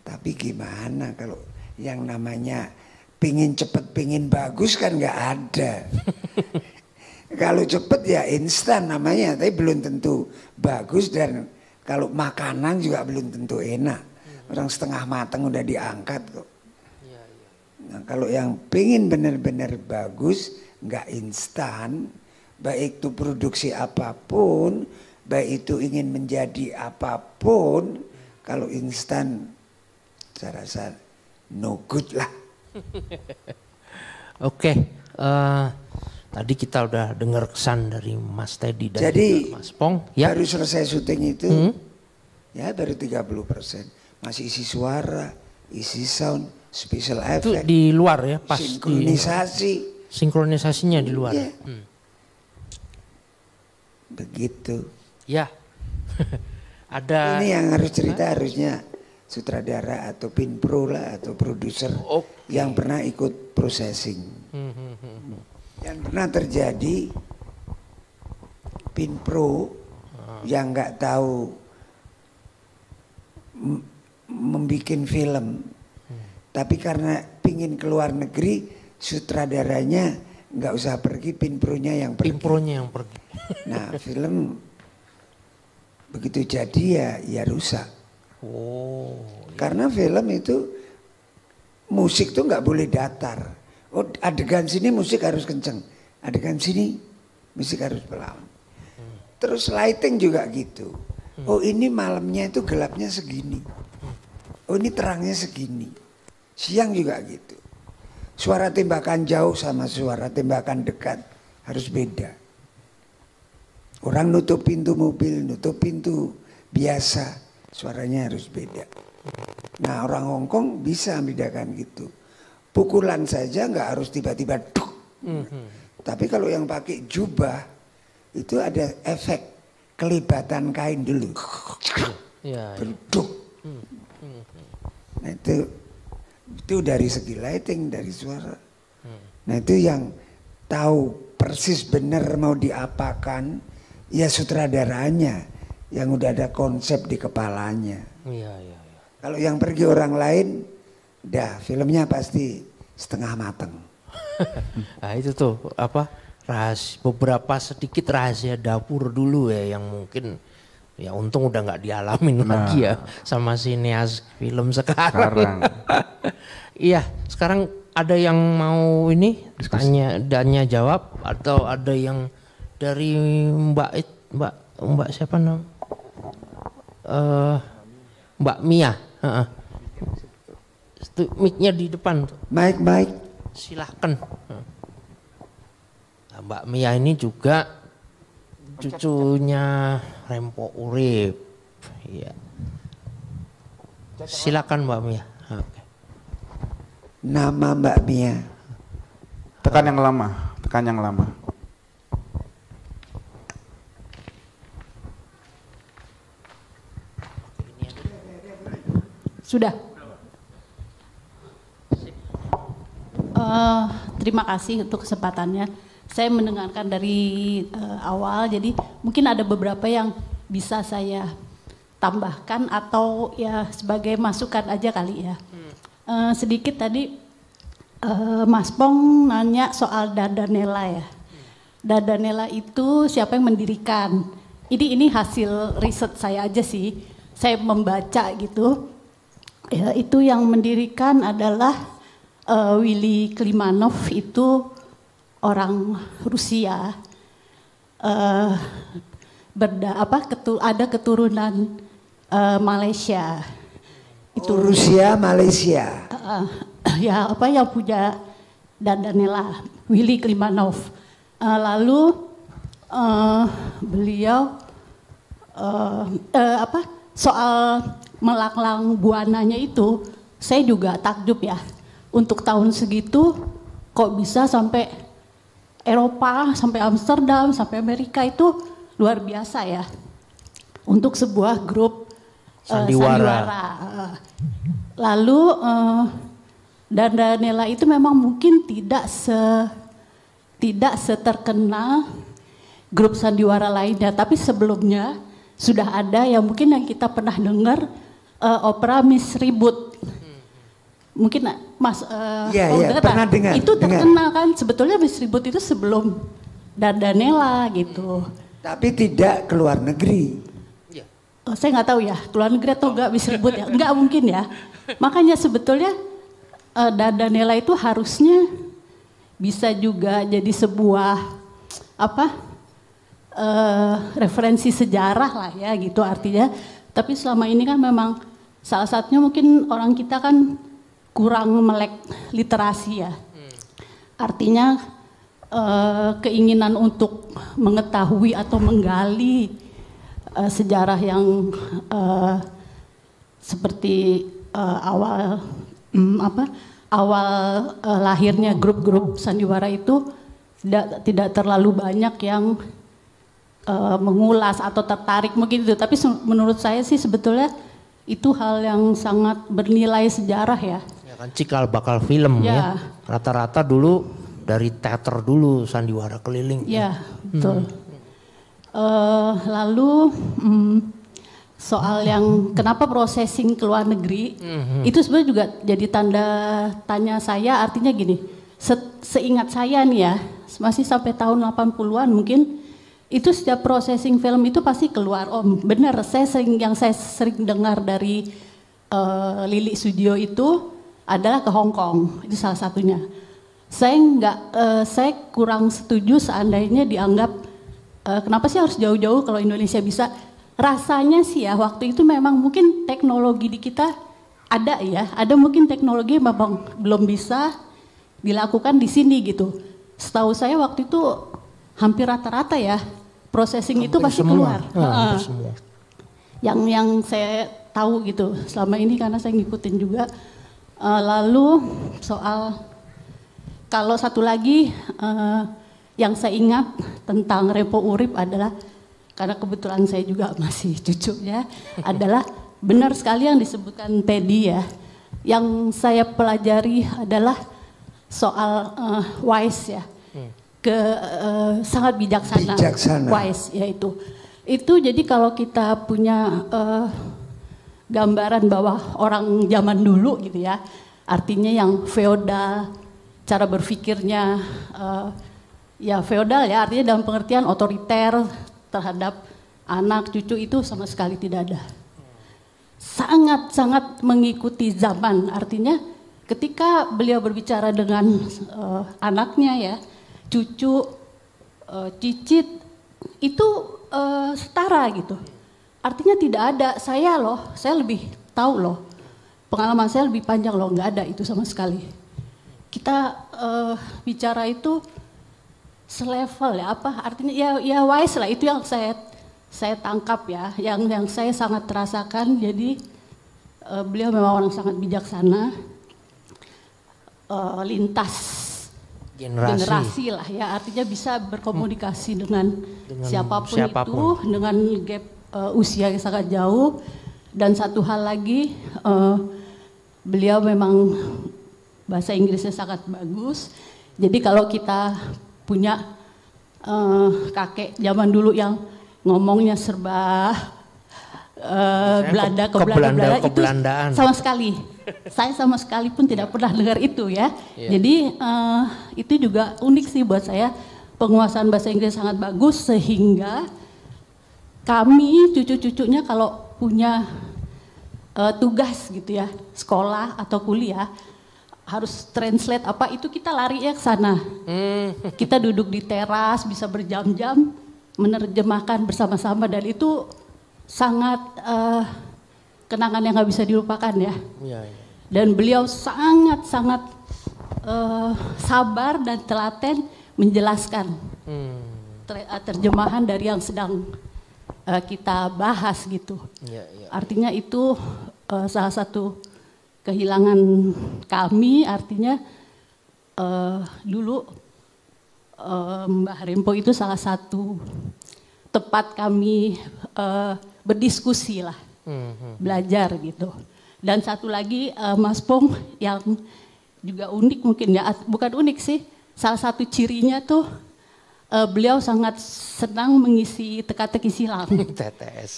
Tapi gimana kalau yang namanya pingin cepet pingin bagus kan nggak ada. Kalau cepet ya instan namanya, tapi belum tentu bagus, dan kalau makanan juga belum tentu enak. Orang setengah matang udah diangkat kok. Nah, kalau yang pengen benar-benar bagus nggak instan, baik itu produksi apapun, baik itu ingin menjadi apapun, kalau instan saya rasa no good lah. Oke, tadi kita udah dengar kesan dari Mas Teddy dan Jadi, Mas Pong. Ya. Baru selesai syuting itu, ya baru 30%. Masih isi suara, isi sound, special Itu effect, di luar ya, pas sinkronisasi. Sinkronisasinya di luar. Iya. Begitu. Ya. Ada. Ini yang harus cerita harusnya sutradara atau pinpro lah atau produser yang pernah ikut processing. Yang pernah terjadi pinpro yang nggak tahu membikin film, tapi karena pingin keluar negeri sutradaranya nggak usah pergi, pinpronya yang pergi. Pinpronya yang pergi. Nah film begitu jadi ya rusak. Karena film itu musik tuh nggak boleh datar. Oh adegan sini musik harus kenceng, adegan sini musik harus pelan. Terus lighting juga gitu. Oh ini malamnya itu gelapnya segini. Oh ini terangnya segini. Siang juga gitu. Suara tembakan jauh sama suara tembakan dekat harus beda. Orang nutup pintu mobil, nutup pintu biasa, suaranya harus beda. Nah orang Hongkong bisa membedakan gitu. Pukulan saja nggak harus tiba-tiba duk. Tapi kalau yang pakai jubah itu ada efek kelibatan kain dulu. Berduk. Nah itu dari segi lighting, dari suara. Nah itu yang tahu persis benar mau diapakan ya sutradaranya yang udah ada konsep di kepalanya. Kalau yang pergi orang lain, dah filmnya pasti setengah mateng. Nah itu tuh apa beberapa sedikit rahasia dapur dulu ya yang mungkin ya untung udah nggak dialamin lagi ya sama sineas film sekarang. Iya sekarang ada yang mau ini tanya jawab atau ada yang dari Mbak siapa namanya? Mbak Mia. Itu mic-nya di depan. Mic. Silahkan. Nah, Mbak Mia ini juga cucunya Rempo Urip. Iya. Silakan Mbak Mia. Oke. Nama Mbak Mia. Tekan yang lama. Sudah. Terima kasih untuk kesempatannya. Saya mendengarkan dari awal, jadi mungkin ada beberapa yang bisa saya tambahkan atau ya sebagai masukan aja kali ya. Sedikit tadi Mas Pong nanya soal Dardanella ya. Dardanella itu siapa yang mendirikan? Ini hasil riset saya aja sih. Saya membaca gitu. Ya, itu yang mendirikan adalah Willy Klimanov, itu orang Rusia. Ada keturunan Malaysia. Itu Rusia, Malaysia. Ya apa yang punya Dardanella, Willy Klimanov. Lalu beliau soal melanglang buananya itu saya juga takjub ya. Untuk tahun segitu kok bisa sampai Eropa, sampai Amsterdam, sampai Amerika, itu luar biasa ya. Untuk sebuah grup sandiwara. Lalu Dandanela itu memang mungkin tidak seterkenal grup sandiwara lainnya, tapi sebelumnya sudah ada yang mungkin yang kita pernah dengar opera Miss Ribut. Mungkin Mas pernah dengar. Itu terkenal kan, sebetulnya Miss Ribut itu sebelum Dandanela gitu. Tapi tidak ke luar negeri. Saya nggak tahu ya, keluar negeri atau enggak Miss Ribut ya, enggak mungkin ya. Makanya sebetulnya Dandanela itu harusnya bisa juga jadi sebuah referensi sejarah lah ya gitu artinya. Tapi selama ini kan memang salah satunya mungkin orang kita kan kurang melek literasi ya. Artinya keinginan untuk mengetahui atau menggali sejarah yang seperti awal lahirnya grup-grup sandiwara itu tidak terlalu banyak yang mengulas atau tertarik mungkin itu. Tapi menurut saya sih sebetulnya itu hal yang sangat bernilai sejarah ya. Ya kan cikal bakal film ya. Rata-rata dulu dari teater dulu sandiwara keliling. Ya, betul. Lalu soal yang kenapa processing ke luar negeri, itu sebenarnya juga jadi tanda tanya saya, artinya gini, seingat saya nih ya, masih sampai tahun 80-an mungkin, itu setiap processing film itu pasti keluar, benar, yang saya sering dengar dari Lili Sudjo itu adalah ke Hong Kong, itu salah satunya. Saya kurang setuju seandainya dianggap, kenapa sih harus jauh-jauh kalau Indonesia bisa. Rasanya sih ya waktu itu memang mungkin teknologi di kita ada ya, ada mungkin teknologi memang belum bisa dilakukan di sini gitu. Setahu saya waktu itu hampir rata-rata ya processing itu pasti keluar. Yang saya tahu gitu selama ini karena saya ngikutin juga. Lalu soal kalau satu lagi yang saya ingat tentang Repo Urip adalah karena kebetulan saya juga masih cucunya, adalah benar sekali yang disebutkan Teddy ya. Yang saya pelajari adalah soal wise ya, sangat bijaksana. Wise ya itu. Itu jadi kalau kita punya gambaran bahwa orang zaman dulu gitu ya, artinya yang feodal, cara berpikirnya ya feodal ya, artinya dalam pengertian otoriter terhadap anak cucu itu sama sekali tidak ada. Sangat-sangat mengikuti zaman, artinya ketika beliau berbicara dengan anaknya ya, cucu, cicit, itu setara gitu. Artinya tidak ada, saya lebih tahu loh, pengalaman saya lebih panjang loh, nggak ada itu sama sekali. Kita bicara itu selevel ya, apa artinya ya wise lah, itu yang saya tangkap ya, yang saya sangat terasakan. Jadi beliau memang orang sangat bijaksana, lintas generasi lah ya, artinya bisa berkomunikasi dengan siapapun itu dengan gap usia yang sangat jauh. Dan satu hal lagi, beliau memang bahasa Inggrisnya sangat bagus. Jadi kalau kita punya kakek zaman dulu yang ngomongnya serba Belanda ke Belanda itu sama sekali. Saya sama sekali pun tidak pernah dengar itu ya. Jadi itu juga unik sih buat saya, penguasaan bahasa Inggris sangat bagus sehingga kami cucu-cucunya kalau punya tugas gitu ya, sekolah atau kuliah harus translate apa itu, kita lari ya ke sana. Kita duduk di teras bisa berjam-jam menerjemahkan bersama-sama, dan itu sangat kenangan yang nggak bisa dilupakan ya. Dan beliau sangat-sangat sabar dan telaten menjelaskan terjemahan dari yang sedang kita bahas gitu. Artinya itu salah satu kehilangan kami, artinya dulu Mbah Rempo itu salah satu tempat kami berdiskusi lah, belajar gitu. Dan satu lagi Mas Pong yang juga unik mungkin ya, bukan unik sih, salah satu cirinya tuh beliau sangat senang mengisi teka-teki silang.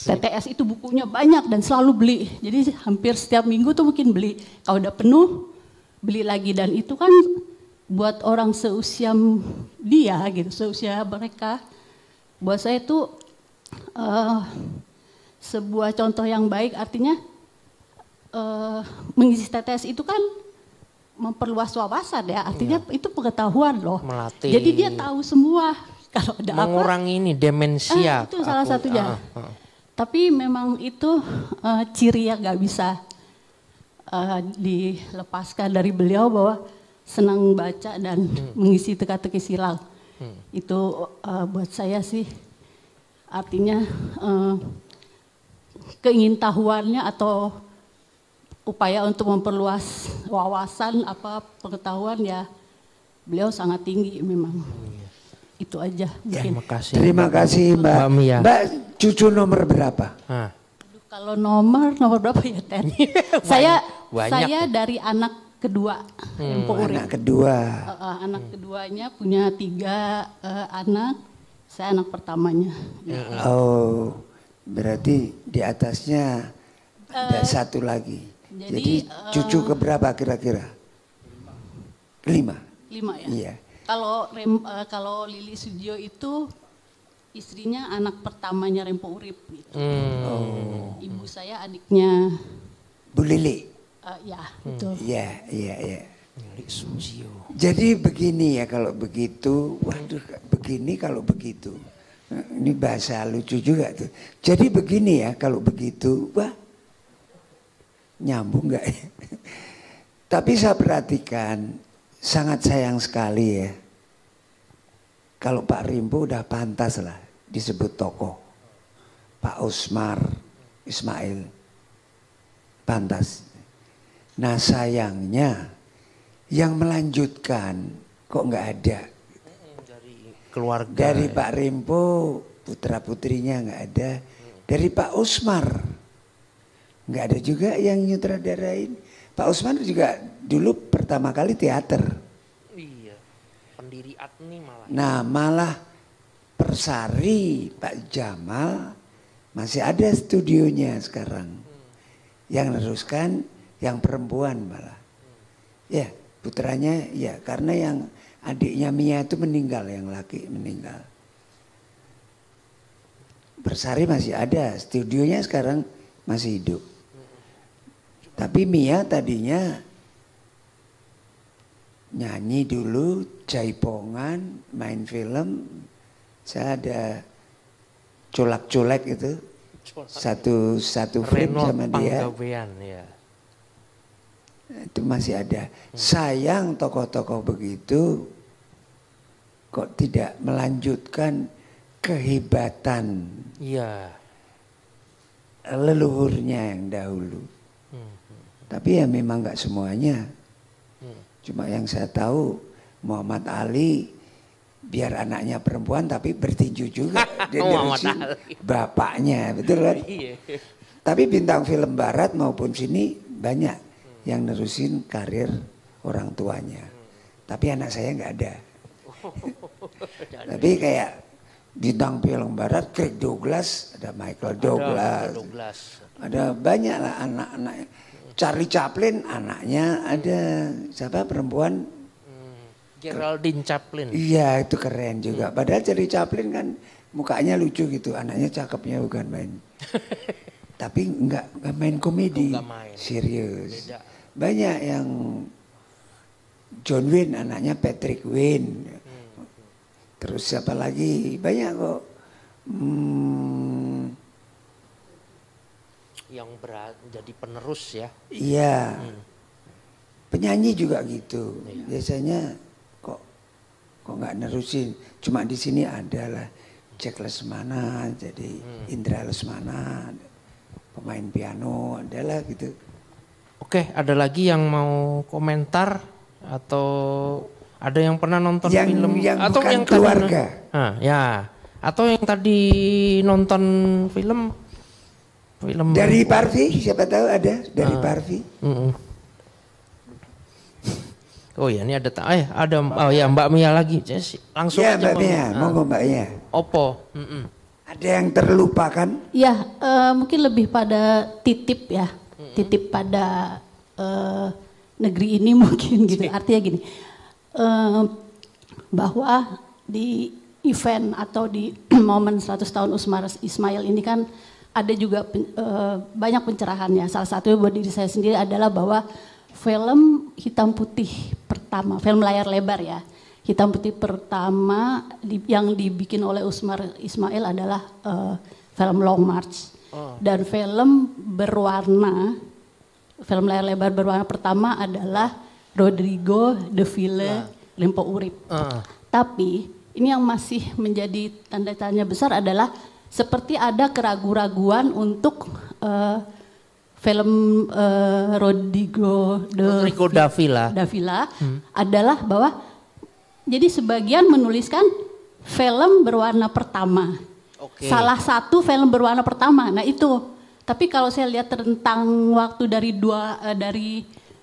TTS itu bukunya banyak dan selalu beli, jadi hampir setiap minggu tuh mungkin beli. Kalau udah penuh beli lagi, dan itu kan buat orang seusia dia gitu, seusia mereka, buat saya itu sebuah contoh yang baik. Artinya mengisi TTS itu kan memperluas wawasan ya, artinya itu pengetahuan loh. Melatih. Jadi dia tahu semua kalau ada mengurangi ini demensia. Itu salah satunya. Tapi memang itu ciri yang nggak bisa dilepaskan dari beliau, bahwa senang baca dan mengisi teka-teki silang. Itu buat saya sih artinya keingintahuannya atau upaya untuk memperluas wawasan pengetahuan ya, beliau sangat tinggi memang. Itu aja mungkin. Terima kasih Mbak Mia. Mbak, cucu nomor berapa? Kalau nomor berapa ya, Ten? Saya dari anak kedua. Anak kedua. Anak keduanya punya 3 anak, saya anak pertamanya. Oh, berarti di atasnya ada satu lagi. Jadi cucu keberapa kira-kira? 5. 5 ya? Iya. Kalau Lili Sugio itu istrinya anak pertamanya Rempo Urip gitu. Ibu saya adiknya Bu Lili. Ya, betul. Iya. Jadi begini ya kalau begitu, waduh begini kalau begitu. Ini bahasa lucu juga tuh. Jadi begini ya kalau begitu, wah nyambung nggak ya? Tapi saya perhatikan sangat sayang sekali ya. Kalau Pak Rimpo udah pantas lah disebut tokoh. Pak Usmar Ismail pantas. Nah sayangnya yang melanjutkan kok nggak ada. Dari keluarga. Dari Pak Rimpo putra putrinya nggak ada. Dari Pak Usmar nggak ada juga yang nyutradarain. Pak Usmar juga dulu pertama kali teater. Iya, pendiri ATNI malah. Nah malah Persari Pak Jamal masih ada studionya sekarang. Yang neruskan yang perempuan malah. Ya putranya ya, karena yang adiknya Mia itu meninggal, yang laki meninggal. Persari masih ada, studionya sekarang masih hidup. Tapi Mia tadinya nyanyi dulu, jaipongan, main film. Saya ada colak-colek itu, satu film sama dia. Ya. Itu masih ada. Sayang tokoh-tokoh begitu kok tidak melanjutkan kehebatan leluhurnya yang dahulu. Tapi ya memang nggak semuanya. Cuma yang saya tahu Muhammad Ali biar anaknya perempuan tapi bertinju juga. Dia nerusin bapaknya, betul kan? Tapi bintang film barat maupun sini banyak yang nerusin karir orang tuanya. Tapi anak saya nggak ada. Tapi kayak bintang film barat, Kirk Douglas, ada Michael Douglas. Ada banyak lah anak-anak. Charlie Chaplin anaknya ada, siapa perempuan? Geraldine Chaplin. Iya itu keren juga. Padahal Charlie Chaplin kan mukanya lucu gitu, anaknya cakepnya bukan main. Tapi enggak main komedi, serius. Beda. Banyak yang John Wayne anaknya Patrick Wayne. Terus siapa lagi? Banyak kok. Yang jadi penerus ya. Iya. Penyanyi juga gitu. Biasanya kok nggak nerusin. Cuma di sini adalah Jack Lesmana, jadi Indra Lesmana, pemain piano adalah gitu. Oke, ada lagi yang mau komentar atau ada yang pernah nonton film yang atau bukan yang keluarga? Ya, atau yang tadi nonton film Film Dari Parvi, siapa tahu ada dari Parvi. Oh ya, ini ada oh ya Mbak Mia lagi. Langsung Ya aja Mbak Mia, monggo Mbak Mia. Oppo. Ada yang terlupakan? Ya, mungkin lebih pada titip ya, titip pada negeri ini mungkin gitu. Artinya gini, bahwa di event atau di momen 100 tahun Usmar Ismail ini kan ada juga banyak pencerahannya. Salah satunya buat diri saya sendiri adalah bahwa film hitam putih pertama, film layar lebar ya, hitam putih pertama yang dibikin oleh Usmar Ismail adalah film Long March. Dan film berwarna, film layar lebar berwarna pertama adalah Rodrigo de Ville Lempo Urip. Tapi ini yang masih menjadi tanda tanya besar adalah seperti ada keraguan-raguan untuk film Rodrigo Davila adalah bahwa jadi sebagian menuliskan film berwarna pertama. Salah satu film berwarna pertama. Nah itu. Tapi kalau saya lihat tentang waktu dari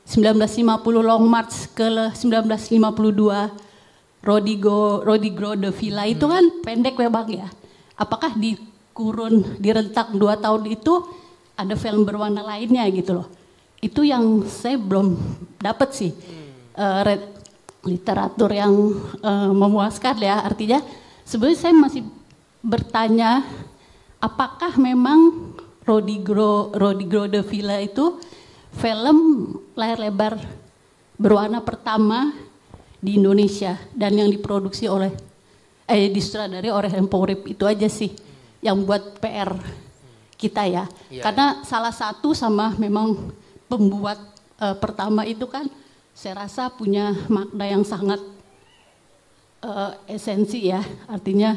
1950 Long March ke 1952 Rodrigo de Villa itu kan pendek memang ya. Apakah di rentang 2 tahun itu ada film berwarna lainnya gitu loh. Itu yang saya belum dapat sih. Literatur yang memuaskan ya. Artinya sebenarnya saya masih bertanya apakah memang Rodrigo de Villa itu film layar lebar berwarna pertama di Indonesia dan yang diproduksi oleh disutradari oleh Lempo Urip. Itu aja sih yang buat PR kita ya. Karena salah satu sama memang pembuat pertama itu kan saya rasa punya makna yang sangat esensi ya. Artinya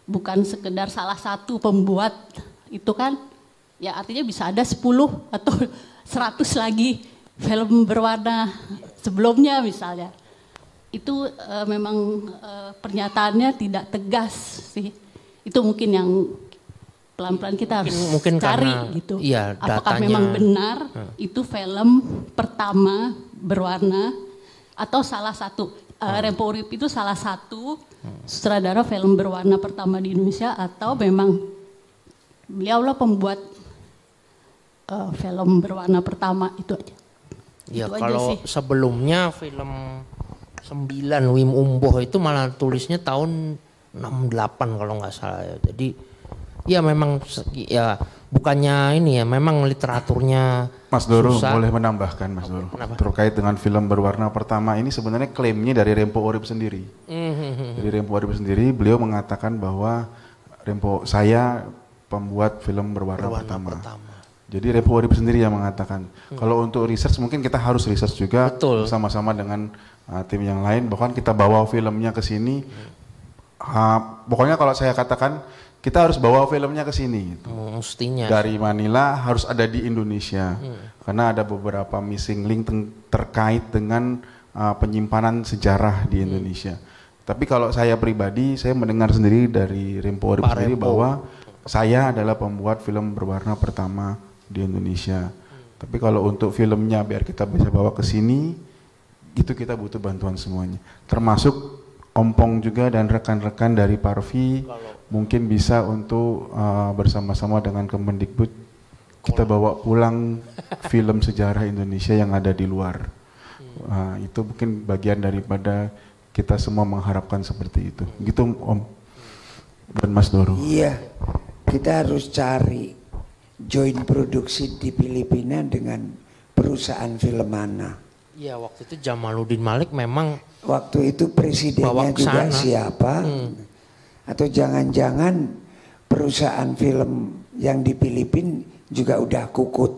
bukan sekedar salah satu pembuat itu kan ya, artinya bisa ada 10 atau 100 lagi film berwarna sebelumnya misalnya. Itu memang pernyataannya tidak tegas sih. Itu mungkin yang pelan-pelan kita harus mungkin cari karena, gitu. Iya, apakah memang benar itu film pertama berwarna atau salah satu Lempo Urip itu salah satu sutradara film berwarna pertama di Indonesia atau memang beliaulah pembuat film berwarna pertama. Itu aja. Ya itu kalau aja sih. Sebelumnya film 9 Wim Umboh itu malah tulisnya tahun 68 kalau nggak salah ya. Jadi ya memang ya bukannya ini ya, memang literaturnya Mas Doro susah. boleh menambahkan Mas Doro terkait dengan film berwarna pertama ini sebenarnya klaimnya dari Lempo Urip sendiri. Dari Lempo Urip sendiri beliau mengatakan bahwa saya pembuat film berwarna pertama. Jadi Lempo Urip sendiri yang mengatakan. Kalau untuk research mungkin kita harus research juga bersama-sama dengan tim yang lain. Bahkan kita bawa filmnya ke sini. Pokoknya kalau saya katakan kita harus bawa filmnya ke sini. Gitu. Mestinya. Dari Manila harus ada di Indonesia. Karena ada beberapa missing link terkait dengan penyimpanan sejarah di Indonesia. Tapi kalau saya pribadi, saya mendengar sendiri dari Lempo Urip sendiri bahwa saya adalah pembuat film berwarna pertama di Indonesia. Tapi kalau untuk filmnya biar kita bisa bawa ke sini, itu kita butuh bantuan semuanya. Termasuk Ompong juga dan rekan-rekan dari Parvi mungkin bisa untuk bersama-sama dengan Kemendikbud kita bawa pulang film sejarah Indonesia yang ada di luar. Itu mungkin bagian daripada kita semua mengharapkan seperti itu. Gitu Om dan Mas Doro. Iya, kita harus cari joint produksi di Filipina dengan perusahaan film mana. Iya, waktu itu Jamaluddin Malik memang waktu itu presidennya juga siapa? Atau jangan-jangan perusahaan film yang di Filipina juga udah kukut,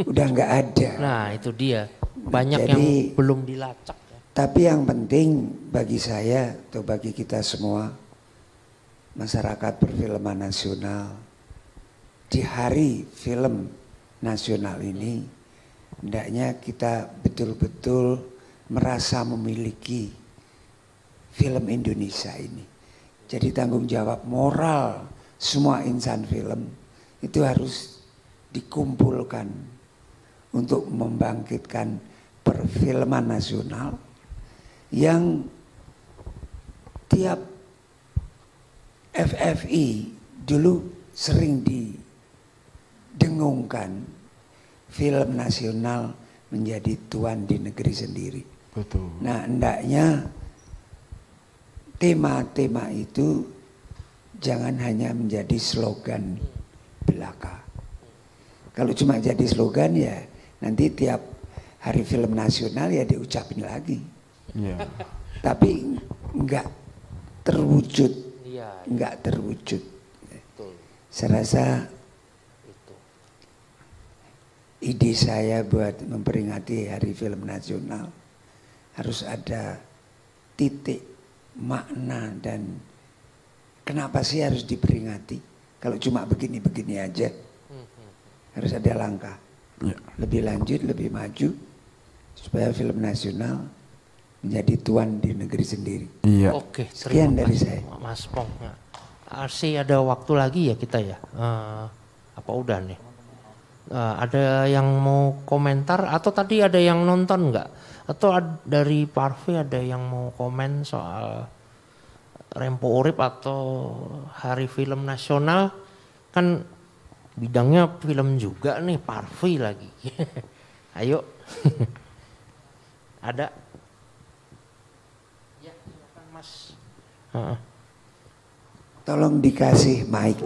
udah nggak ada. Nah itu dia, banyak Jadi, yang belum dilacak. Ya. Tapi yang penting bagi saya atau bagi kita semua, masyarakat perfilman nasional, di hari film nasional ini, hendaknya kita betul-betul merasa memiliki film Indonesia ini. Jadi tanggung jawab moral semua insan film itu harus dikumpulkan untuk membangkitkan perfilman nasional yang tiap FFI dulu sering didengungkan film nasional menjadi tuan di negeri sendiri. Betul. Nah, hendaknya tema-tema itu jangan hanya menjadi slogan belaka. Kalau cuma jadi slogan ya nanti tiap hari film nasional ya diucapin lagi. Iya. Tapi enggak terwujud. Iya. Enggak terwujud. Betul. Saya rasa Itu. ide saya buat memperingati Hari Film Nasional harus ada titik makna dan kenapa sih harus diperingati? Kalau cuma begini-begini aja, harus ada langkah. Ya. Lebih lanjut, lebih maju, supaya film nasional menjadi tuan di negeri sendiri. Iya. Oke, Sekian terima dari kasih, saya. Mas Pong. Masih ada waktu lagi ya kita ya? Apa udah nih? Ada yang mau komentar atau tadi ada yang nonton nggak? Atau dari Parvi ada yang mau komen soal Rempo Urip atau Hari Film Nasional? Kan bidangnya film juga nih, Parvi lagi. Ayo. Ada? Ya, silakan Mas. Tolong dikasih mic.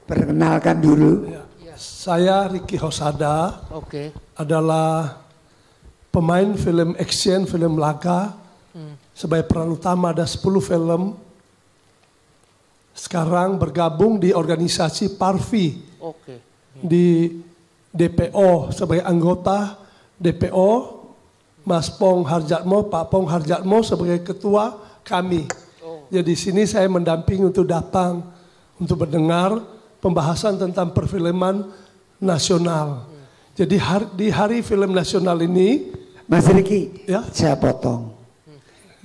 Perkenalkan dulu. Ya. Saya Ricky Hosada, Oke. adalah pemain film action, film laga. Sebagai peran utama ada 10 film. Sekarang bergabung di organisasi Parvi Oke. di DPO sebagai anggota DPO. Mas Pong Harjatmo, Pak Pong Harjatmo sebagai ketua kami. Jadi sini saya mendampingi untuk datang untuk mendengar pembahasan tentang perfilman nasional. Jadi di Hari Film Nasional ini, Mas Riki, ya, saya potong.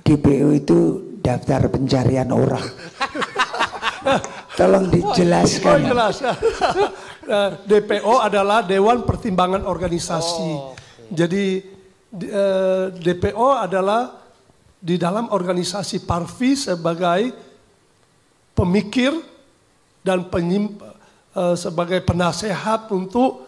DPO itu daftar pencarian orang. Tolong dijelaskan. oh jelas. DPO adalah Dewan Pertimbangan Organisasi. Jadi DPO adalah di dalam organisasi Parvi sebagai pemikir dan sebagai penasehat untuk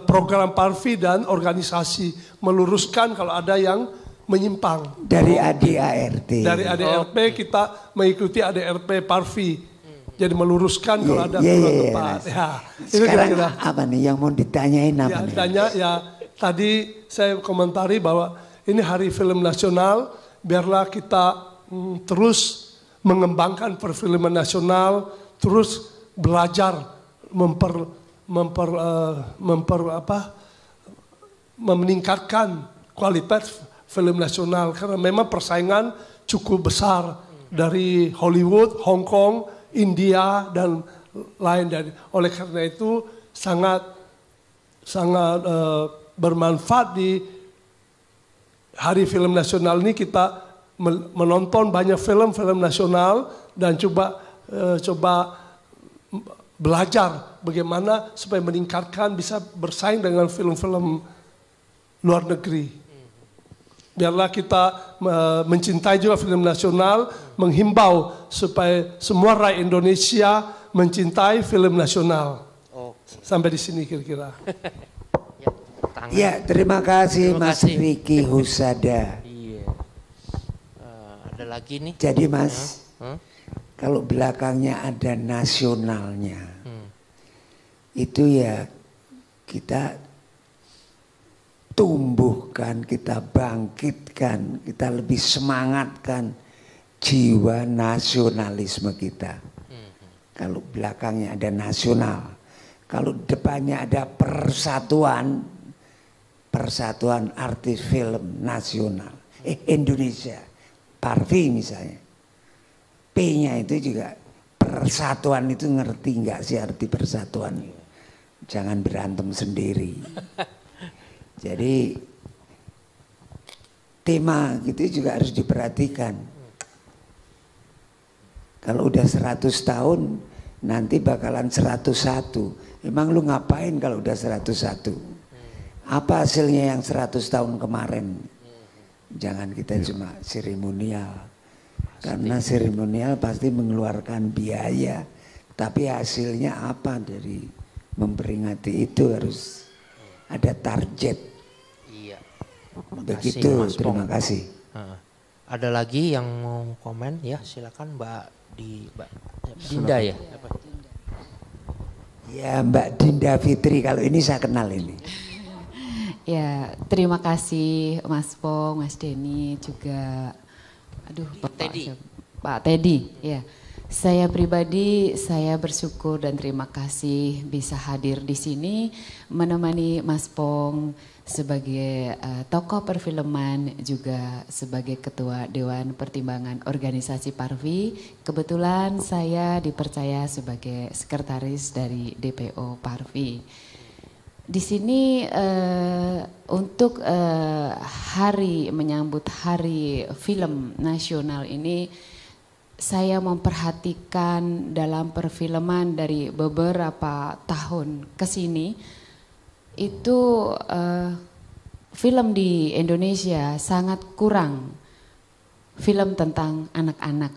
program Parvi dan organisasi, meluruskan kalau ada yang menyimpang. Dari ADART. Dari ADRP kita mengikuti ADRP Parvi. Jadi meluruskan kalau ada kurang tepat. Ya, itu Sekarang kira-kira. apa nih yang mau ditanyain apa Ya, nih? tanya ya, tadi saya komentari bahwa ini Hari Film Nasional, biarlah kita terus mengembangkan perfilman nasional, terus belajar meningkatkan kualitas film nasional karena memang persaingan cukup besar dari Hollywood, Hong Kong, India dan lain. Dan oleh karena itu sangat bermanfaat di Hari Film Nasional ini kita menonton banyak film-film nasional dan coba belajar bagaimana supaya meningkatkan bisa bersaing dengan film-film luar negeri. Biarlah kita mencintai juga film nasional, menghimbau supaya semua rakyat Indonesia mencintai film nasional. Sampai di sini kira-kira. Ya, terima kasih Terima Mas kasih. Ricky Husada. Iya. Ada lagi nih. Jadi Mas, kalau belakangnya ada nasionalnya, itu ya kita tumbuhkan, kita bangkitkan, kita lebih semangatkan jiwa nasionalisme kita. Kalau belakangnya ada nasional, kalau depannya ada persatuan artis film nasional, Indonesia, Parvi misalnya, P-nya itu juga persatuan itu ngerti nggak sih arti persatuan? Jangan berantem sendiri. Jadi tema gitu juga harus diperhatikan. Kalau udah 100 tahun nanti bakalan 101. Emang lu ngapain kalau udah 101? Apa hasilnya yang 100 tahun kemarin? Jangan kita cuma seremonial. Karena seremonial pasti mengeluarkan biaya. Tapi hasilnya apa dari memperingati itu harus ada target. Iya. Begitu, terima kasih. Ada lagi yang mau komen? Ya silakan Mbak Dinda ya. Ya Mbak Dinda Fitri, kalau ini saya kenal ini. Ya, terima kasih Mas Pong, Mas Denny juga. Aduh, Pak Teddy. Ya, saya pribadi saya bersyukur dan terima kasih bisa hadir di sini menemani Mas Pong sebagai tokoh perfilman juga sebagai ketua Dewan Pertimbangan Organisasi Parvi. Kebetulan saya dipercaya sebagai sekretaris dari DPO Parvi. Di sini untuk menyambut Hari Film Nasional ini, saya memperhatikan dalam perfilman dari beberapa tahun ke sini itu film di Indonesia sangat kurang film tentang anak-anak.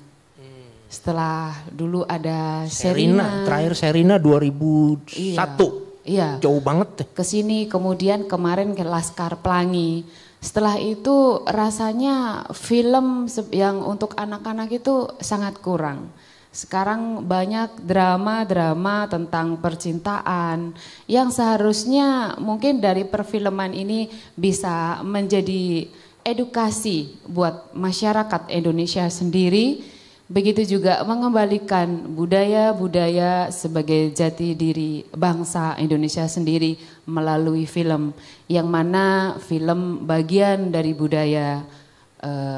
Setelah dulu ada Sherina, terakhir Sherina 2001. Iya. Jauh banget deh. Kesini kemudian kemarin ke Laskar Pelangi. Setelah itu rasanya film yang untuk anak-anak itu sangat kurang. Sekarang banyak drama-drama tentang percintaan yang seharusnya mungkin dari perfilman ini bisa menjadi edukasi buat masyarakat Indonesia sendiri. Begitu juga mengembalikan budaya-budaya sebagai jati diri bangsa Indonesia sendiri melalui film. Yang mana film bagian dari budaya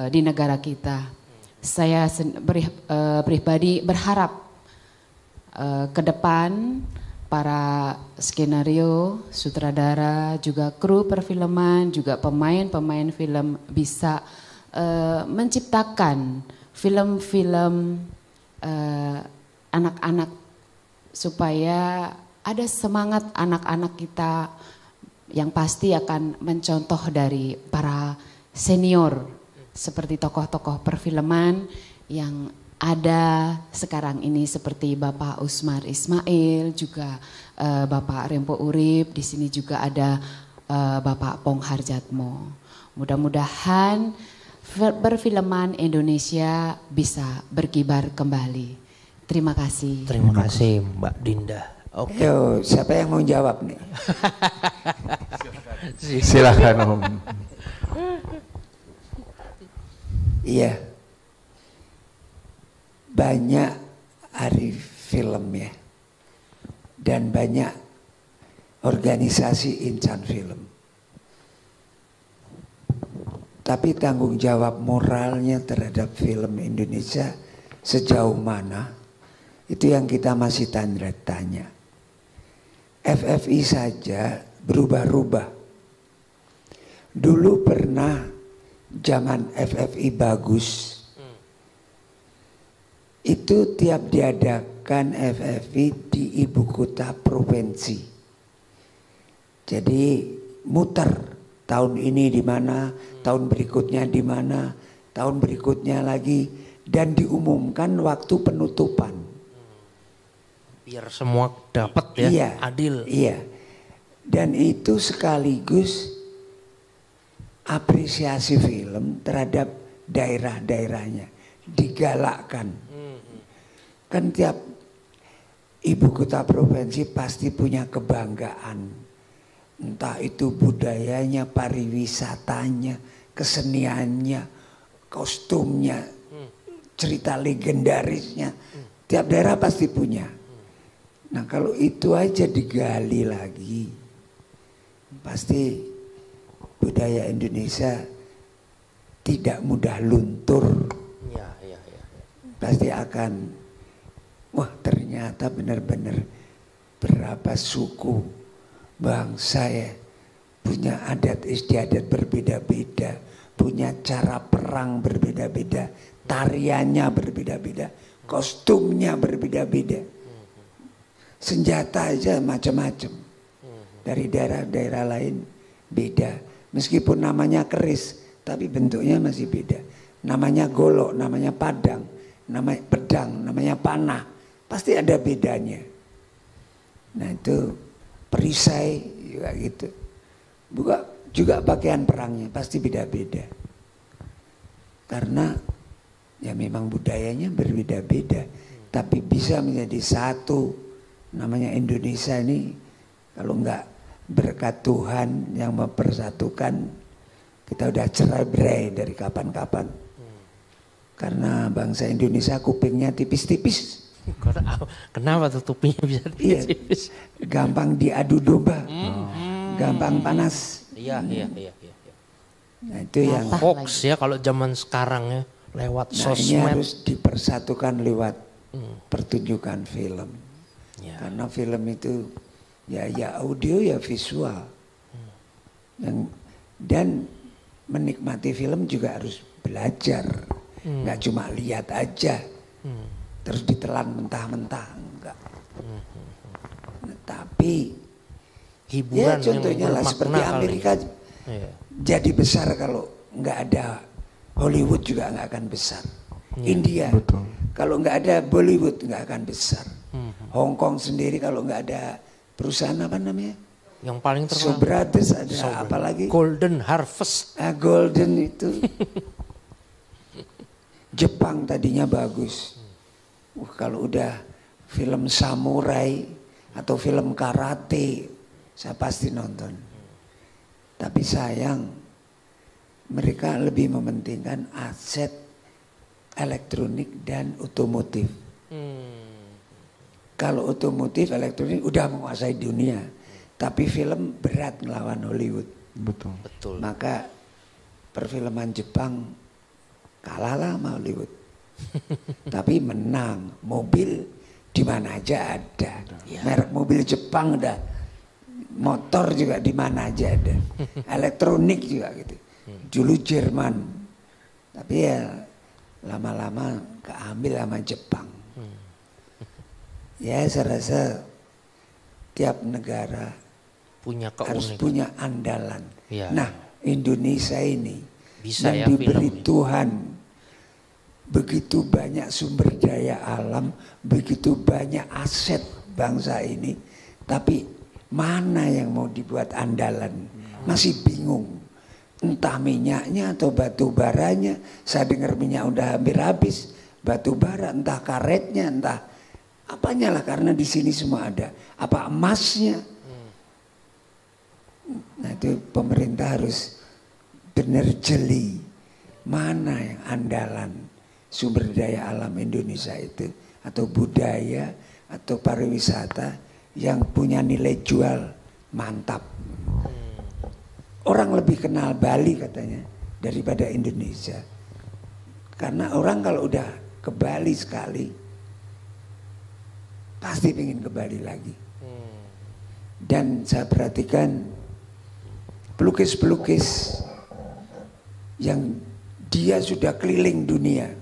di negara kita. Saya pribadi berharap ke depan para skenario, sutradara, juga kru perfilman, juga pemain-pemain film bisa menciptakan film-film anak-anak supaya ada semangat anak-anak kita yang pasti akan mencontoh dari para senior seperti tokoh-tokoh perfilman yang ada sekarang ini seperti Bapak Usmar Ismail, juga Bapak Rempo Urip, di sini juga ada Bapak Pong Harjatmo. Mudah-mudahan perfilman Indonesia bisa berkibar kembali. Terima kasih. Terima kasih Mbak Dinda. Oke. Yo, siapa yang mau jawab nih? Silakan Om. Iya. Banyak hari film ya. Dan banyak organisasi insan film. Tapi tanggung jawab moralnya terhadap film Indonesia sejauh mana, itu yang kita masih tanda tanya. FFI saja berubah-ubah. Dulu pernah zaman FFI bagus, itu tiap diadakan FFI di ibu kota provinsi. Jadi muter. Tahun ini di mana, tahun berikutnya di mana, tahun berikutnya lagi, dan diumumkan waktu penutupan. Biar semua dapat ya, iya, adil. Iya, dan itu sekaligus apresiasi film terhadap daerah-daerahnya, digalakkan. Kan tiap ibu kota provinsi pasti punya kebanggaan. Entah itu budayanya, pariwisatanya, keseniannya, kostumnya, cerita legendarisnya. Tiap daerah pasti punya. Nah kalau itu aja digali lagi, pasti budaya Indonesia tidak mudah luntur. Ya. Pasti akan, wah ternyata benar-benar berapa suku bangsa ya punya adat istiadat berbeda-beda, punya cara perang berbeda-beda, tariannya berbeda-beda, kostumnya berbeda-beda. Senjata aja macam-macam. Dari daerah-daerah lain beda. Meskipun namanya keris, tapi bentuknya masih beda. Namanya golok, namanya padang, namanya pedang, namanya panah. Pasti ada bedanya. Nah itu perisai juga gitu. Juga pakaian perangnya pasti beda-beda. Karena ya memang budayanya berbeda-beda. Tapi bisa menjadi satu. Namanya Indonesia ini kalau enggak berkat Tuhan yang mempersatukan, kita udah cerai-berai dari kapan-kapan. Karena bangsa Indonesia kupingnya tipis-tipis. Kenapa tuh tupinya bisa tipis-tipis? Iya, gampang diadu domba, gampang panas. Iya. Nah itu yang hoax ya kalau zaman sekarang ya, lewat ini sosmed. harus dipersatukan lewat pertunjukan film. Ya. Karena film itu ya audio ya visual. Dan menikmati film juga harus belajar. Nggak cuma lihat aja. Terus ditelan mentah-mentah, enggak. Nah, tapi Hiburan ya contohnya yang lah seperti Amerika jadi besar kalau nggak ada Hollywood juga nggak akan besar. India Betul. kalau nggak ada Bollywood nggak akan besar. Hong Kong sendiri kalau nggak ada perusahaan apa namanya? Yang paling terkenal. Sobrates ada apa lagi? Golden Harvest. Golden itu. Jepang tadinya bagus. Kalau udah film samurai atau film karate, saya pasti nonton. Tapi sayang, mereka lebih mementingkan aset elektronik dan otomotif. Kalau otomotif, elektronik udah menguasai dunia. Tapi film berat ngelawan Hollywood. Betul. Maka perfilman Jepang kalah lah sama Hollywood. Tapi menang. Mobil di mana aja ada. Merek mobil Jepang udah. Motor juga di mana aja ada. Elektronik juga gitu. Dulu Jerman. Tapi ya lama-lama keambil sama Jepang. Ya saya rasa tiap negara Punya harus keunikan. punya andalan. Ya. Nah Indonesia ini Bisa yang ya diberi film ini. Tuhan begitu banyak sumber daya alam, begitu banyak aset bangsa ini, tapi mana yang mau dibuat andalan? Masih bingung. Entah minyaknya atau batu baranya. Saya dengar minyak udah hampir habis. Batu bara, entah karetnya, entah apanya lah, karena di sini semua ada. Apa emasnya? Nah itu pemerintah harus benar jeli. Mana yang andalan sumber daya alam Indonesia itu, atau budaya, atau pariwisata yang punya nilai jual mantap. Orang lebih kenal Bali katanya daripada Indonesia. Karena orang kalau udah ke Bali sekali, pasti pengen ke Bali lagi. Dan saya perhatikan pelukis-pelukis yang dia sudah keliling dunia,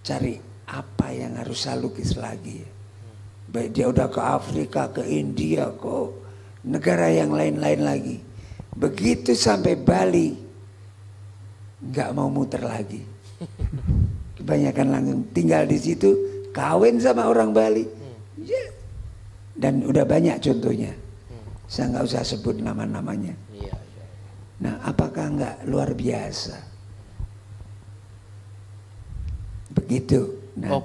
cari apa yang harus saya lukis lagi. Baik dia udah ke Afrika, ke India, ke negara yang lain-lain lagi. Begitu sampai Bali, nggak mau muter lagi. Kebanyakan langsung tinggal di situ, kawin sama orang Bali. Ya. Dan udah banyak contohnya. Saya nggak usah sebut nama-namanya. Nah, apakah nggak luar biasa? Begitu. Nah,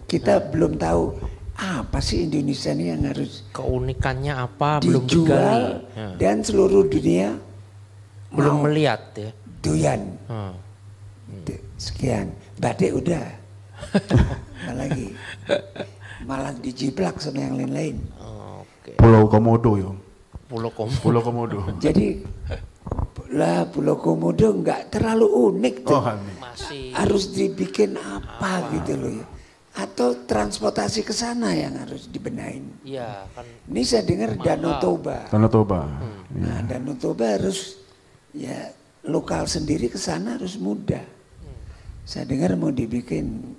kita belum tahu apa sih Indonesia ini yang harus keunikannya apa belum digali. Dijual dan seluruh dunia belum melihat ya. Doyan. Sekian. Batik udah. Apalagi malah dijiplak sama yang lain-lain. Pulau Komodo ya. Pulau Komodo. Jadi lah Pulau Komodo nggak terlalu unik tuh. Masih harus dibikin apa gitu loh ya. Atau transportasi ke sana yang harus dibenahin. Iya kan. Ini saya dengar Danau Toba. Danau Toba. Nah Danau Toba harus ya lokal sendiri ke sana harus mudah. Saya dengar mau dibikin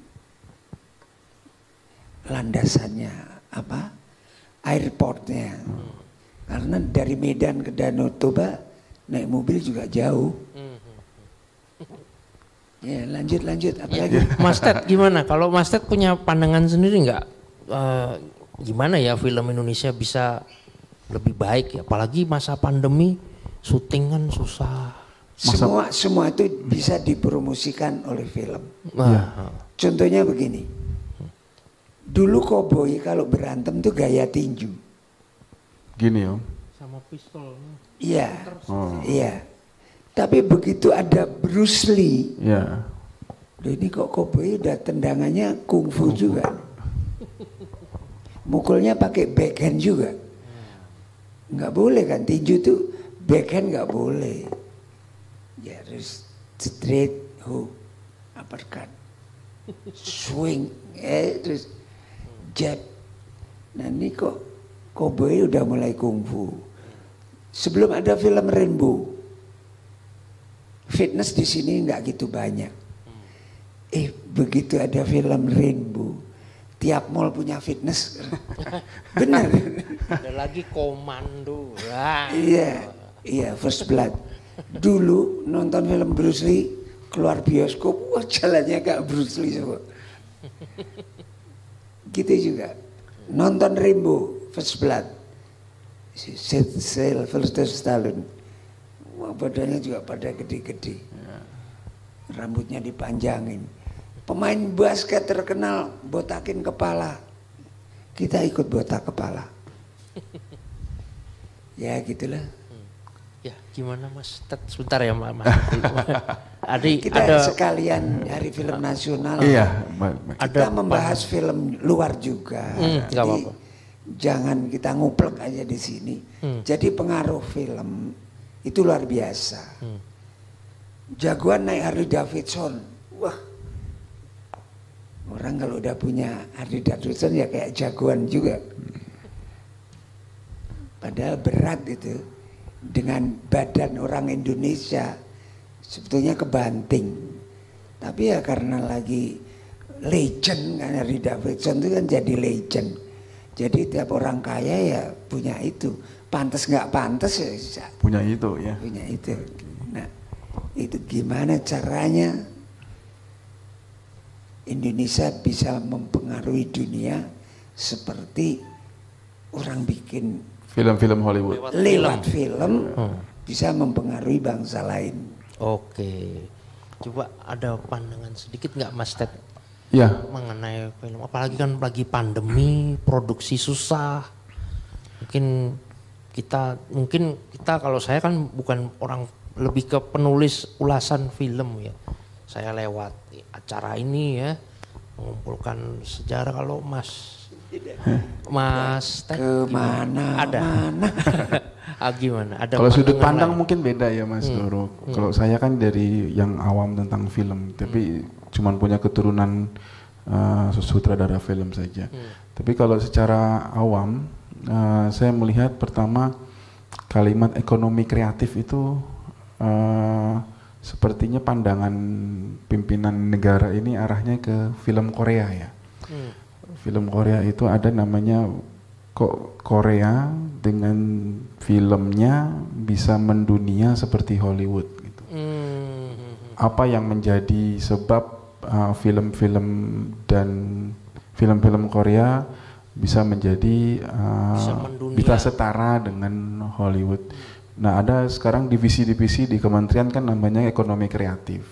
landasannya apa? Airportnya. Karena dari Medan ke Danau Toba naik mobil juga jauh. Ya lanjut apalagi. Mas Ted gimana? Kalau Mas Ted punya pandangan sendiri nggak? Gimana ya film Indonesia bisa lebih baik ya? Apalagi masa pandemi, syuting kan susah. Semua itu bisa dipromosikan oleh film. Nah, Contohnya begini. Dulu koboi kalau berantem tuh gaya tinju. Gini Om. sama pistol. Iya. Iya. Tapi begitu ada Bruce Lee. Iya. Loh, ini kok koboi udah tendangannya kungfu juga. Mukulnya pakai backhand juga. Nggak boleh kan, tinju tuh backhand nggak boleh. Ya harus straight hook, uppercut, swing, terus jab. Nah ini kok koboi udah mulai kungfu. Sebelum ada film Rainbow, fitness di sini nggak gitu banyak. Begitu ada film Rainbow, tiap mall punya fitness. Benar. Ada lagi komando. Iya, First Blood. Dulu nonton film Bruce Lee, keluar bioskop, wah jalannya kayak Bruce Lee semua. Gitu juga. Nonton Rainbow, First Blood, Sylvester Stallone, wah badannya juga pada gede-gede. Rambutnya dipanjangin. Pemain basket terkenal botakin kepala. Kita ikut botak kepala. Ya gitulah. Ya gimana Mas Ted? Sebentar ya Mas. Kita ada sekalian hari film nasional. Iya. Kita membahas film luar juga. Nggak apa-apa. Jangan kita nguplek aja di sini. Jadi pengaruh film itu luar biasa. Jagoan naik Harley Davidson. Wah. Orang kalau udah punya Harley Davidson ya kayak jagoan juga. Padahal berat itu. Dengan badan orang Indonesia sebetulnya kebanting. Tapi ya karena lagi legend kan, Harley Davidson itu kan jadi legend. Jadi tiap orang kaya ya punya itu. Pantas nggak pantas ya Punya itu ya. punya itu. Nah itu gimana caranya Indonesia bisa mempengaruhi dunia seperti orang bikin Film-film Hollywood. lewat film bisa mempengaruhi bangsa lain. Oke. Coba ada pandangan sedikit nggak Mas Ted? Ya. Mengenai film, apalagi kan lagi pandemi, produksi susah. Mungkin kita kalau saya kan bukan orang, lebih ke penulis ulasan film ya. Saya lewat acara ini ya mengumpulkan sejarah. Kalau Mas Ted Kemana? ada? Gimana? Ada Kalau sudut pandangan pandang lain? mungkin beda ya Mas Doro. Kalau saya kan dari yang awam tentang film, tapi cuman punya keturunan sutradara film saja. Tapi kalau secara awam, saya melihat pertama kalimat ekonomi kreatif itu sepertinya pandangan pimpinan negara ini arahnya ke film Korea ya. Film Korea itu ada namanya kok Korea dengan filmnya bisa mendunia seperti Hollywood gitu. Apa yang menjadi sebab film-film dan film-film Korea bisa menjadi bisa setara dengan Hollywood. Nah ada sekarang divisi-divisi di kementerian kan namanya ekonomi kreatif.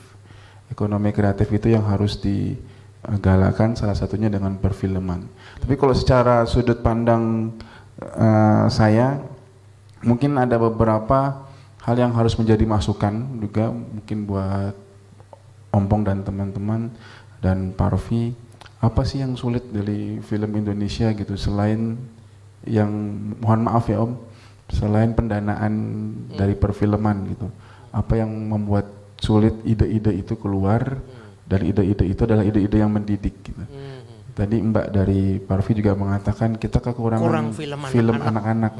Ekonomi kreatif itu yang harus digalakan salah satunya dengan perfilman. Tapi kalau secara sudut pandang saya mungkin ada beberapa hal yang harus menjadi masukan juga mungkin buat Ompong dan teman-teman dan Parvi. Apa sih yang sulit dari film Indonesia gitu selain yang mohon maaf ya Om, selain pendanaan dari perfilman gitu. Apa yang membuat sulit ide-ide itu keluar dan ide-ide itu adalah ide-ide yang mendidik gitu. Tadi Mbak dari Parvi juga mengatakan kita kekurangan film anak-anak.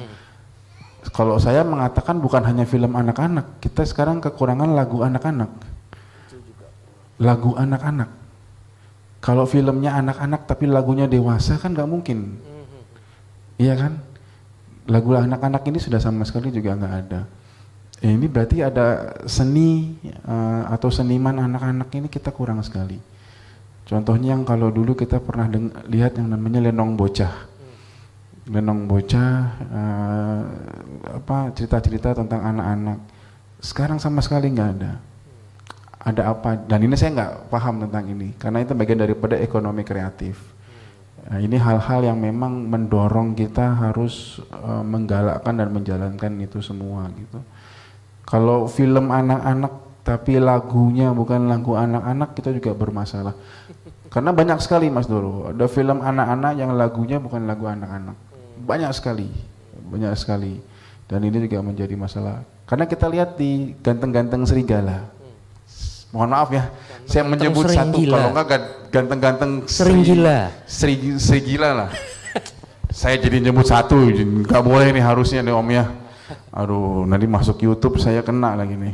Kalau saya mengatakan bukan hanya film anak-anak, kita sekarang kekurangan lagu anak-anak. Lagu anak-anak. Kalau filmnya anak-anak tapi lagunya dewasa kan nggak mungkin. Iya kan? Lagu anak-anak ini sudah sama sekali juga nggak ada. Ini berarti ada seni atau seniman anak-anak ini kita kurang sekali. Contohnya yang kalau dulu kita pernah lihat yang namanya Lenong Bocah. Lenong Bocah, cerita-cerita tentang anak-anak. Sekarang sama sekali nggak ada. Ada apa? Dan ini saya nggak paham tentang ini, karena itu bagian daripada ekonomi kreatif. Nah, ini hal-hal yang memang mendorong kita harus menggalakkan dan menjalankan itu semua gitu. Kalau film anak-anak tapi lagunya bukan lagu anak-anak, kita juga bermasalah. Karena banyak sekali Mas Doro, ada film anak-anak yang lagunya bukan lagu anak-anak. Banyak sekali. Dan ini juga menjadi masalah. Karena kita lihat di Ganteng-Ganteng Serigala. Mohon maaf ya, saya menyebut satu, kalau enggak Ganteng-Ganteng Serigila lah. Saya jadi nyebut satu, nggak boleh nih harusnya nih Om ya. Aduh, nanti masuk YouTube saya kena lagi nih.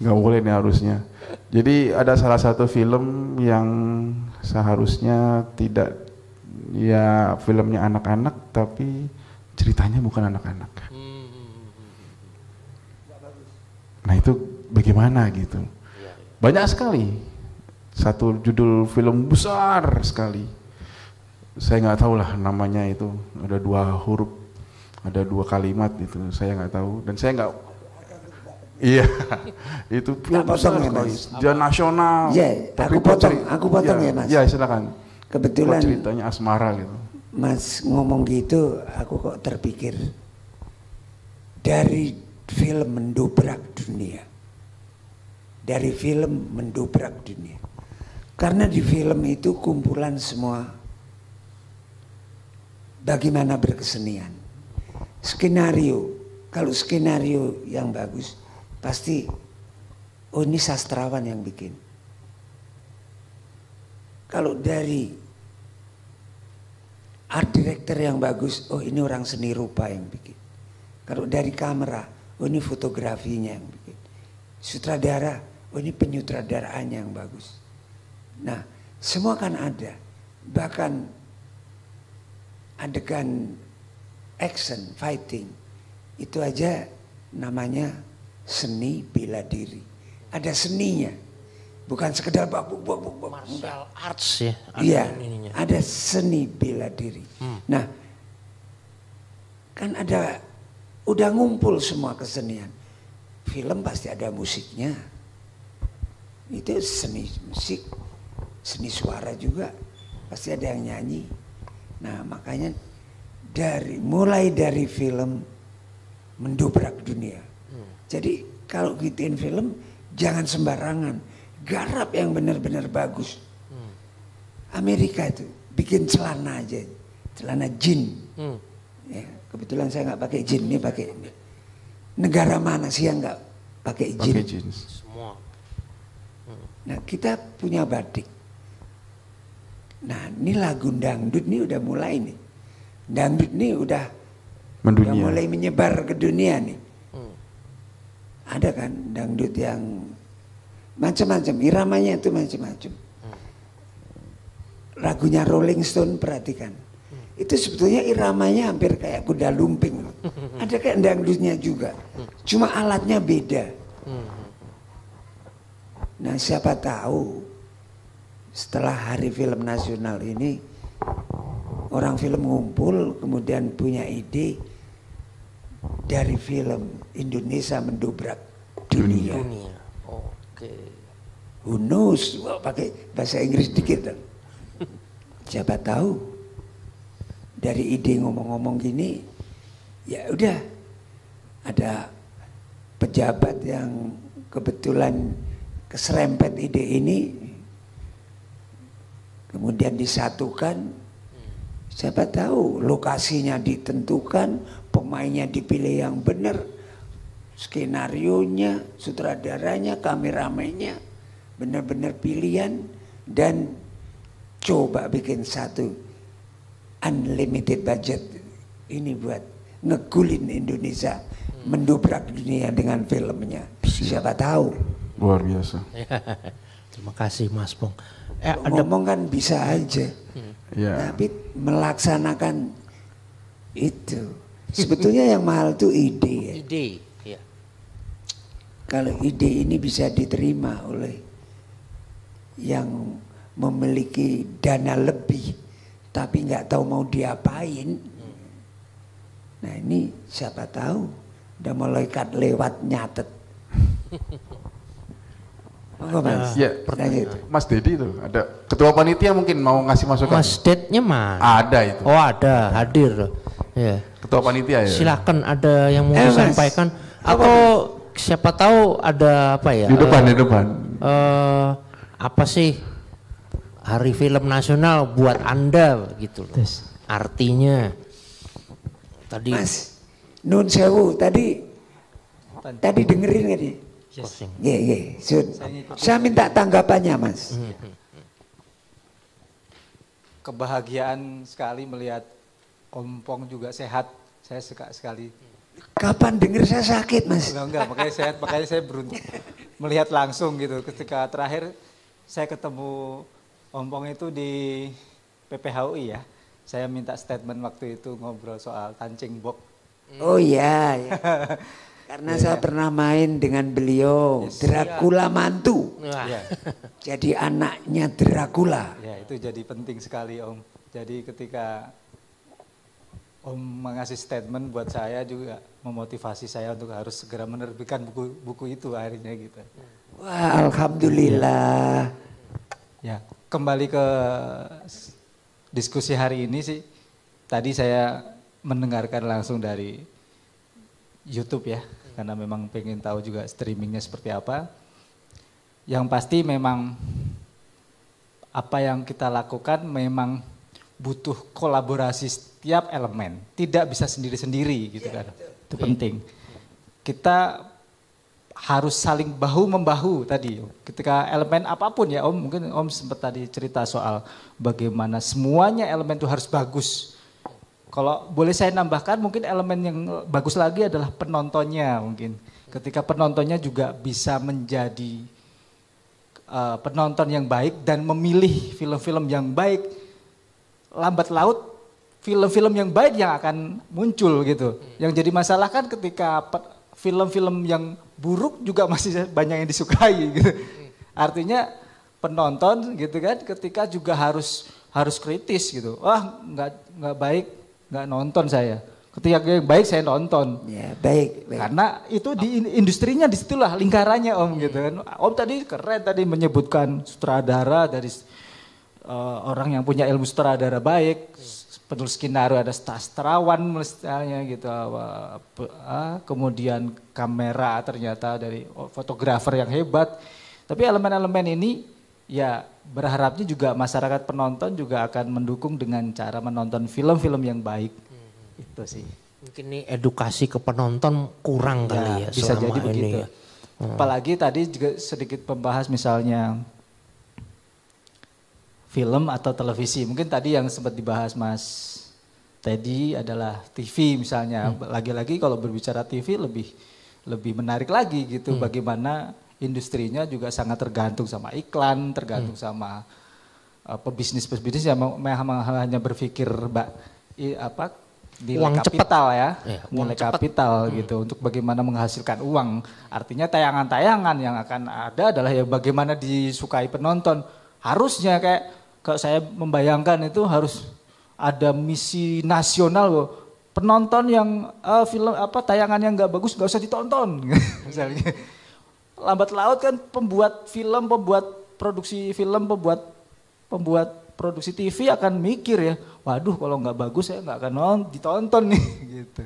Nggak boleh nih harusnya. Jadi ada salah satu film yang seharusnya tidak, ya filmnya anak-anak tapi ceritanya bukan anak-anak. Nah itu bagaimana gitu. Banyak sekali. Satu judul film besar sekali. Saya nggak tahu lah namanya itu. Ada 2 huruf, ada 2 kalimat itu. Saya nggak tahu dan saya nggak. Iya, itu film besar sekali. Dia nasional. Iya, aku potong ya Mas. Iya silakan. Kebetulan ceritanya asmara gitu. Mas ngomong gitu, aku kok terpikir dari film mendobrak dunia. Dari film mendobrak dunia. Karena di film itu kumpulan semua bagaimana berkesenian. Skenario, kalau skenario yang bagus, pasti oh ini sastrawan yang bikin. Kalau dari art director yang bagus, oh ini orang seni rupa yang bikin. Kalau dari kamera, oh ini fotografinya yang bikin. Sutradara, oh ini penyutradaraannya yang bagus. Nah, semua kan ada. Bahkan adegan action, fighting, itu aja namanya seni bela diri. Ada seninya. Bukan sekedar martial arts ya. Iya, ada seni bela diri. Nah, kan ada, udah ngumpul semua kesenian. Film pasti ada musiknya. Itu seni musik, seni suara juga. Pasti ada yang nyanyi. Nah, makanya mulai dari film mendobrak dunia. Jadi kalau gituin film jangan sembarangan. Garap yang benar-benar bagus. Amerika itu bikin celana aja, celana jin. Ya, kebetulan saya nggak pakai jin, ini pakai. Negara mana sih yang nggak pakai jin? Pakai jin. Semua. Nah kita punya batik. Nah ini lagu dangdut ini udah mulai nih. Dangdut ini udah mulai menyebar ke dunia nih. Ada kan dangdut yang macam-macam, iramanya itu macam-macam. Lagunya Rolling Stone perhatikan. Itu sebetulnya iramanya hampir kayak kuda lumping. Ada kayak dangdutnya juga. Cuma alatnya beda. Nah siapa tahu setelah Hari Film Nasional ini orang film ngumpul kemudian punya ide dari film Indonesia mendobrak dunia. Who knows? Wah, pakai bahasa Inggris dikit dong. Siapa tahu dari ide ngomong-ngomong gini, ya udah ada pejabat yang kebetulan keserempet ide ini, kemudian disatukan. Siapa tahu lokasinya ditentukan, pemainnya dipilih yang benar, skenarionya, sutradaranya, kameramennya benar-benar pilihan, dan coba bikin satu unlimited budget ini buat ngegulin Indonesia, mendobrak dunia dengan filmnya. Siapa tahu. Luar biasa. Terima kasih Mas Pong. Ngomong kan bisa aja, Ya. tapi melaksanakan itu. Sebetulnya yang mahal tuh ide ya. Ide. Ya. Kalau ide ini bisa diterima oleh yang memiliki dana lebih, tapi nggak tahu mau diapain. Nah ini siapa tahu udah malaikat lewat nyatet. Monggo Mas. Ya, Lanjut. Mas Dedi itu ada ketua panitia mungkin mau ngasih masukan. Mas Dednya mana? Ada itu. Oh ada, hadir. Ya. Ketua panitia ya. Silakan ada yang mau Mas. disampaikan atau siapa tahu ada apa ya? Di depan, di depan. Apa sih Hari Film Nasional buat Anda gitu loh. Artinya tadi Mas, nun sewu tadi dengerin gak dia? closing. Iya. Saya minta tanggapannya Mas. Kebahagiaan sekali melihat Om Pong juga sehat. Saya suka sekali. Kapan denger saya sakit Mas? Enggak, makanya sehat, makanya saya beruntung melihat langsung gitu. Ketika terakhir saya ketemu Om Pong itu di PPHUI ya. Saya minta statement waktu itu ngobrol soal Tancing Bok. Oh iya. Karena saya pernah main dengan beliau, Dracula mantu. Ya. Jadi anaknya Dracula. Ya, itu jadi penting sekali Om. Jadi ketika Om mengasih statement buat saya juga memotivasi saya untuk harus segera menerbitkan buku itu akhirnya gitu. Wah, alhamdulillah. Ya, kembali ke diskusi hari ini sih. Tadi saya mendengarkan langsung dari YouTube ya, karena memang pengen tahu juga streamingnya seperti apa. Yang pasti memang apa yang kita lakukan memang butuh kolaborasi setiap elemen, tidak bisa sendiri-sendiri gitu kan. Itu penting. Kita harus saling bahu-membahu tadi. Ketika elemen apapun ya Om, mungkin Om sempat tadi cerita soal bagaimana semuanya elemen itu harus bagus. Kalau boleh saya nambahkan mungkin elemen yang bagus lagi adalah penontonnya mungkin. Ketika penontonnya juga bisa menjadi penonton yang baik dan memilih film-film yang baik, lambat laut film-film yang baik yang akan muncul gitu. Yang jadi masalah kan ketika film-film yang buruk juga masih banyak yang disukai gitu. Artinya penonton gitu kan ketika juga harus kritis gitu. Wah nggak baik, nggak nonton saya. Ketika yang baik saya nonton. Ya baik. Karena itu di industrinya disitulah lingkarannya Om gitu kan. Om tadi keren tadi menyebutkan sutradara dari orang yang punya ilmu sutradara baik, penulis skenario ada sastrawan misalnya gitu. Kemudian kamera ternyata dari fotografer yang hebat. Tapi elemen-elemen ini ya berharapnya juga masyarakat penonton juga akan mendukung dengan cara menonton film-film yang baik. Itu sih. Mungkin ini edukasi ke penonton kurang kali ya bisa selama jadi ini. begitu. Ya. Apalagi tadi juga sedikit membahas misalnya film atau televisi. Mungkin tadi yang sempat dibahas Mas Teddy adalah TV misalnya. Lagi-lagi kalau berbicara TV lebih menarik lagi gitu. Bagaimana industrinya juga sangat tergantung sama iklan, tergantung sama pebisnis-pebisnis yang hanya berpikir nilai uang kapital cepat. ya, Uang nilai cepat. kapital gitu untuk bagaimana menghasilkan uang. Artinya tayangan-tayangan yang akan ada adalah ya bagaimana disukai penonton. Harusnya kayak kalau saya membayangkan itu harus ada misi nasional loh. Penonton yang film tayangan yang nggak bagus nggak usah ditonton misalnya. Lambat laut kan pembuat film, pembuat produksi film, pembuat produksi TV akan mikir ya, waduh kalau nggak bagus saya nggak akan ditonton nih gitu.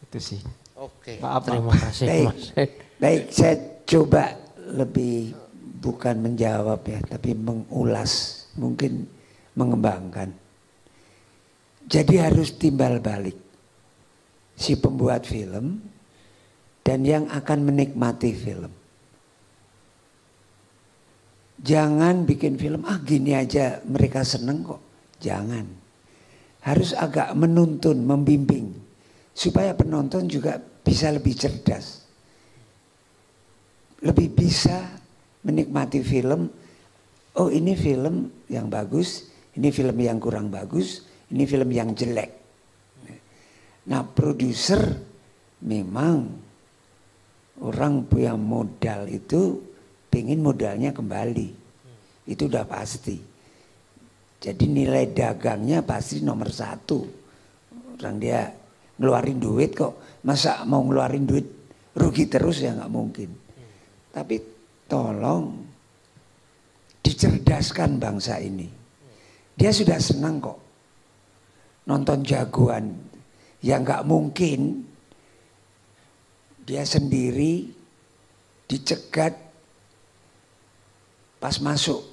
Itu sih. Oke. Maaf, Terima kasih Mas. Baik, saya coba lebih bukan menjawab ya, tapi mengulas, mungkin mengembangkan. Jadi harus timbal balik si pembuat film dan yang akan menikmati film. Jangan bikin film, gini aja mereka seneng kok. Jangan. Harus agak menuntun, membimbing. supaya penonton juga bisa lebih cerdas, lebih bisa menikmati film. Oh, ini film yang bagus, ini film yang kurang bagus, ini film yang jelek. Nah, produser memang orang punya modal itu pengen modalnya kembali, itu udah pasti. Jadi nilai dagangnya pasti nomor 1. Orang dia ngeluarin duit kok, masa mau ngeluarin duit rugi terus, ya nggak mungkin. Tapi tolong dicerdaskan bangsa ini. Dia sudah senang kok nonton jagoan yang nggak mungkin dia sendiri dicegat pas masuk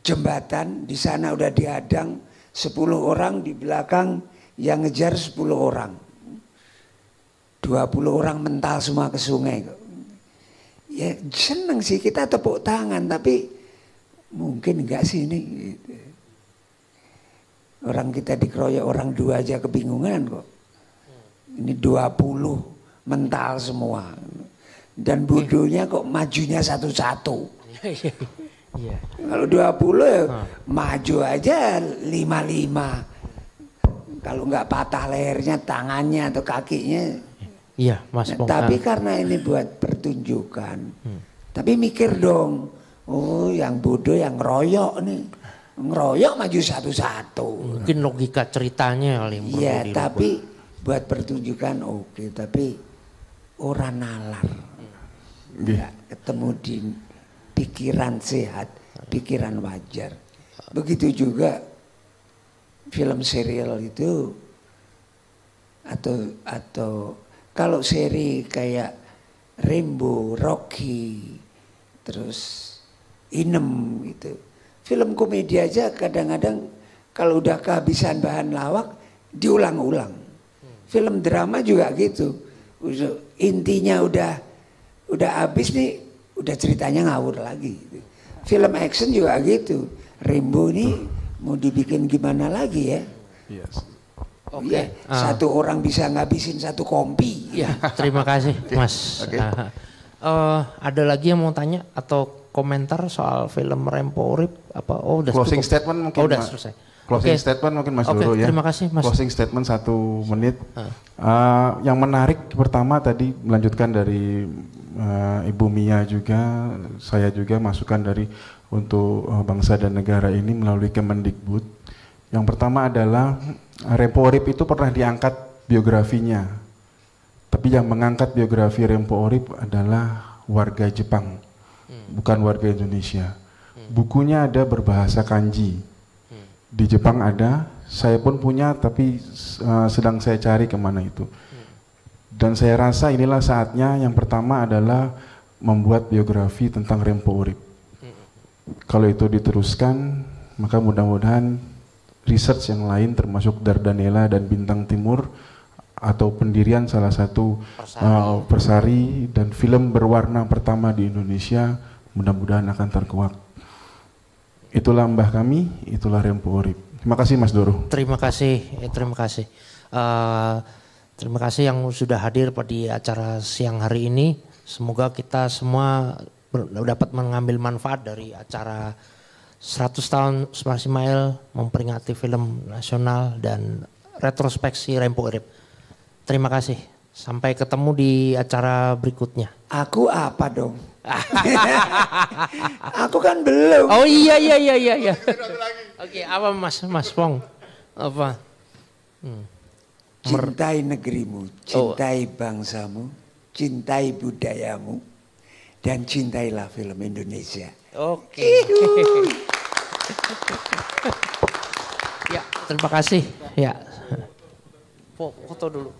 jembatan, di sana udah dihadang 10 orang, di belakang yang ngejar 10 orang. 20 orang mental semua ke sungai. Ya seneng sih, kita tepuk tangan, tapi mungkin enggak sih ini. Orang kita dikeroyok orang 2 aja kebingungan kok. Ini 20 mental semua. Dan bodohnya kok majunya satu-satu. Iya. Kalau 20 ya maju aja 5-5. Kalau enggak patah lehernya, tangannya atau kakinya. Iya, Mas Pong. Tapi karena ini buat pertunjukan, tapi mikir dong, oh yang bodoh yang ngeroyok nih, ngeroyok maju satu-satu. Mungkin logika ceritanya kali yang perlu Iya, dirubah. tapi buat pertunjukan oke, tapi orang nalar, nggak ketemu di pikiran sehat, pikiran wajar. Begitu juga film serial itu atau kalau seri kayak Rambo, Rocky, terus Inem gitu. Film komedi aja kadang-kadang kalau udah kehabisan bahan lawak diulang-ulang. Film drama juga gitu. Intinya udah habis nih, udah ceritanya ngawur lagi. Film action juga gitu. Rambo nih mau dibikin gimana lagi ya? Yes. Oke. Ya, satu orang bisa ngabisin satu kompi. Ya, terima kasih Mas. Oke. Ada lagi yang mau tanya atau komentar soal film Rempo Urip apa? Oh, udah Closing cukup. statement mungkin. Oh, udah selesai. Closing Oke. statement mungkin Mas Oke, Doro ya. terima kasih Mas. Closing statement 1 menit. Yang menarik pertama tadi melanjutkan dari Ibu Mia juga, saya juga masukan dari untuk bangsa dan negara ini melalui Kemendikbud. Yang pertama adalah Rempo Urip itu pernah diangkat biografinya. Tapi yang mengangkat biografi Rempo Urip adalah warga Jepang, bukan warga Indonesia. Bukunya ada berbahasa kanji. Di Jepang ada, saya pun punya, tapi sedang saya cari kemana itu. Dan saya rasa inilah saatnya yang pertama adalah membuat biografi tentang Rempo Urip. Kalau itu diteruskan, maka mudah-mudahan research yang lain termasuk Dardanella dan Bintang Timur atau pendirian salah satu Persari dan film berwarna pertama di Indonesia mudah-mudahan akan terkuak. Itulah mbah kami, itulah Rempo Urip. Terima kasih Mas Doro. Terima kasih, terima kasih. Terima kasih yang sudah hadir pada acara siang hari ini. Semoga kita semua dapat mengambil manfaat dari acara 100 tahun Mas Ismail memperingati film nasional dan retrospeksi Rempo Urip. Terima kasih. Sampai ketemu di acara berikutnya. Aku apa dong? Aku kan belum. Oh iya. Oke, apa Mas Pong? Apa? Cintai negerimu, cintai bangsamu, cintai budayamu, dan cintailah film Indonesia. Oke. Ya, terima kasih. Ya. Foto dulu.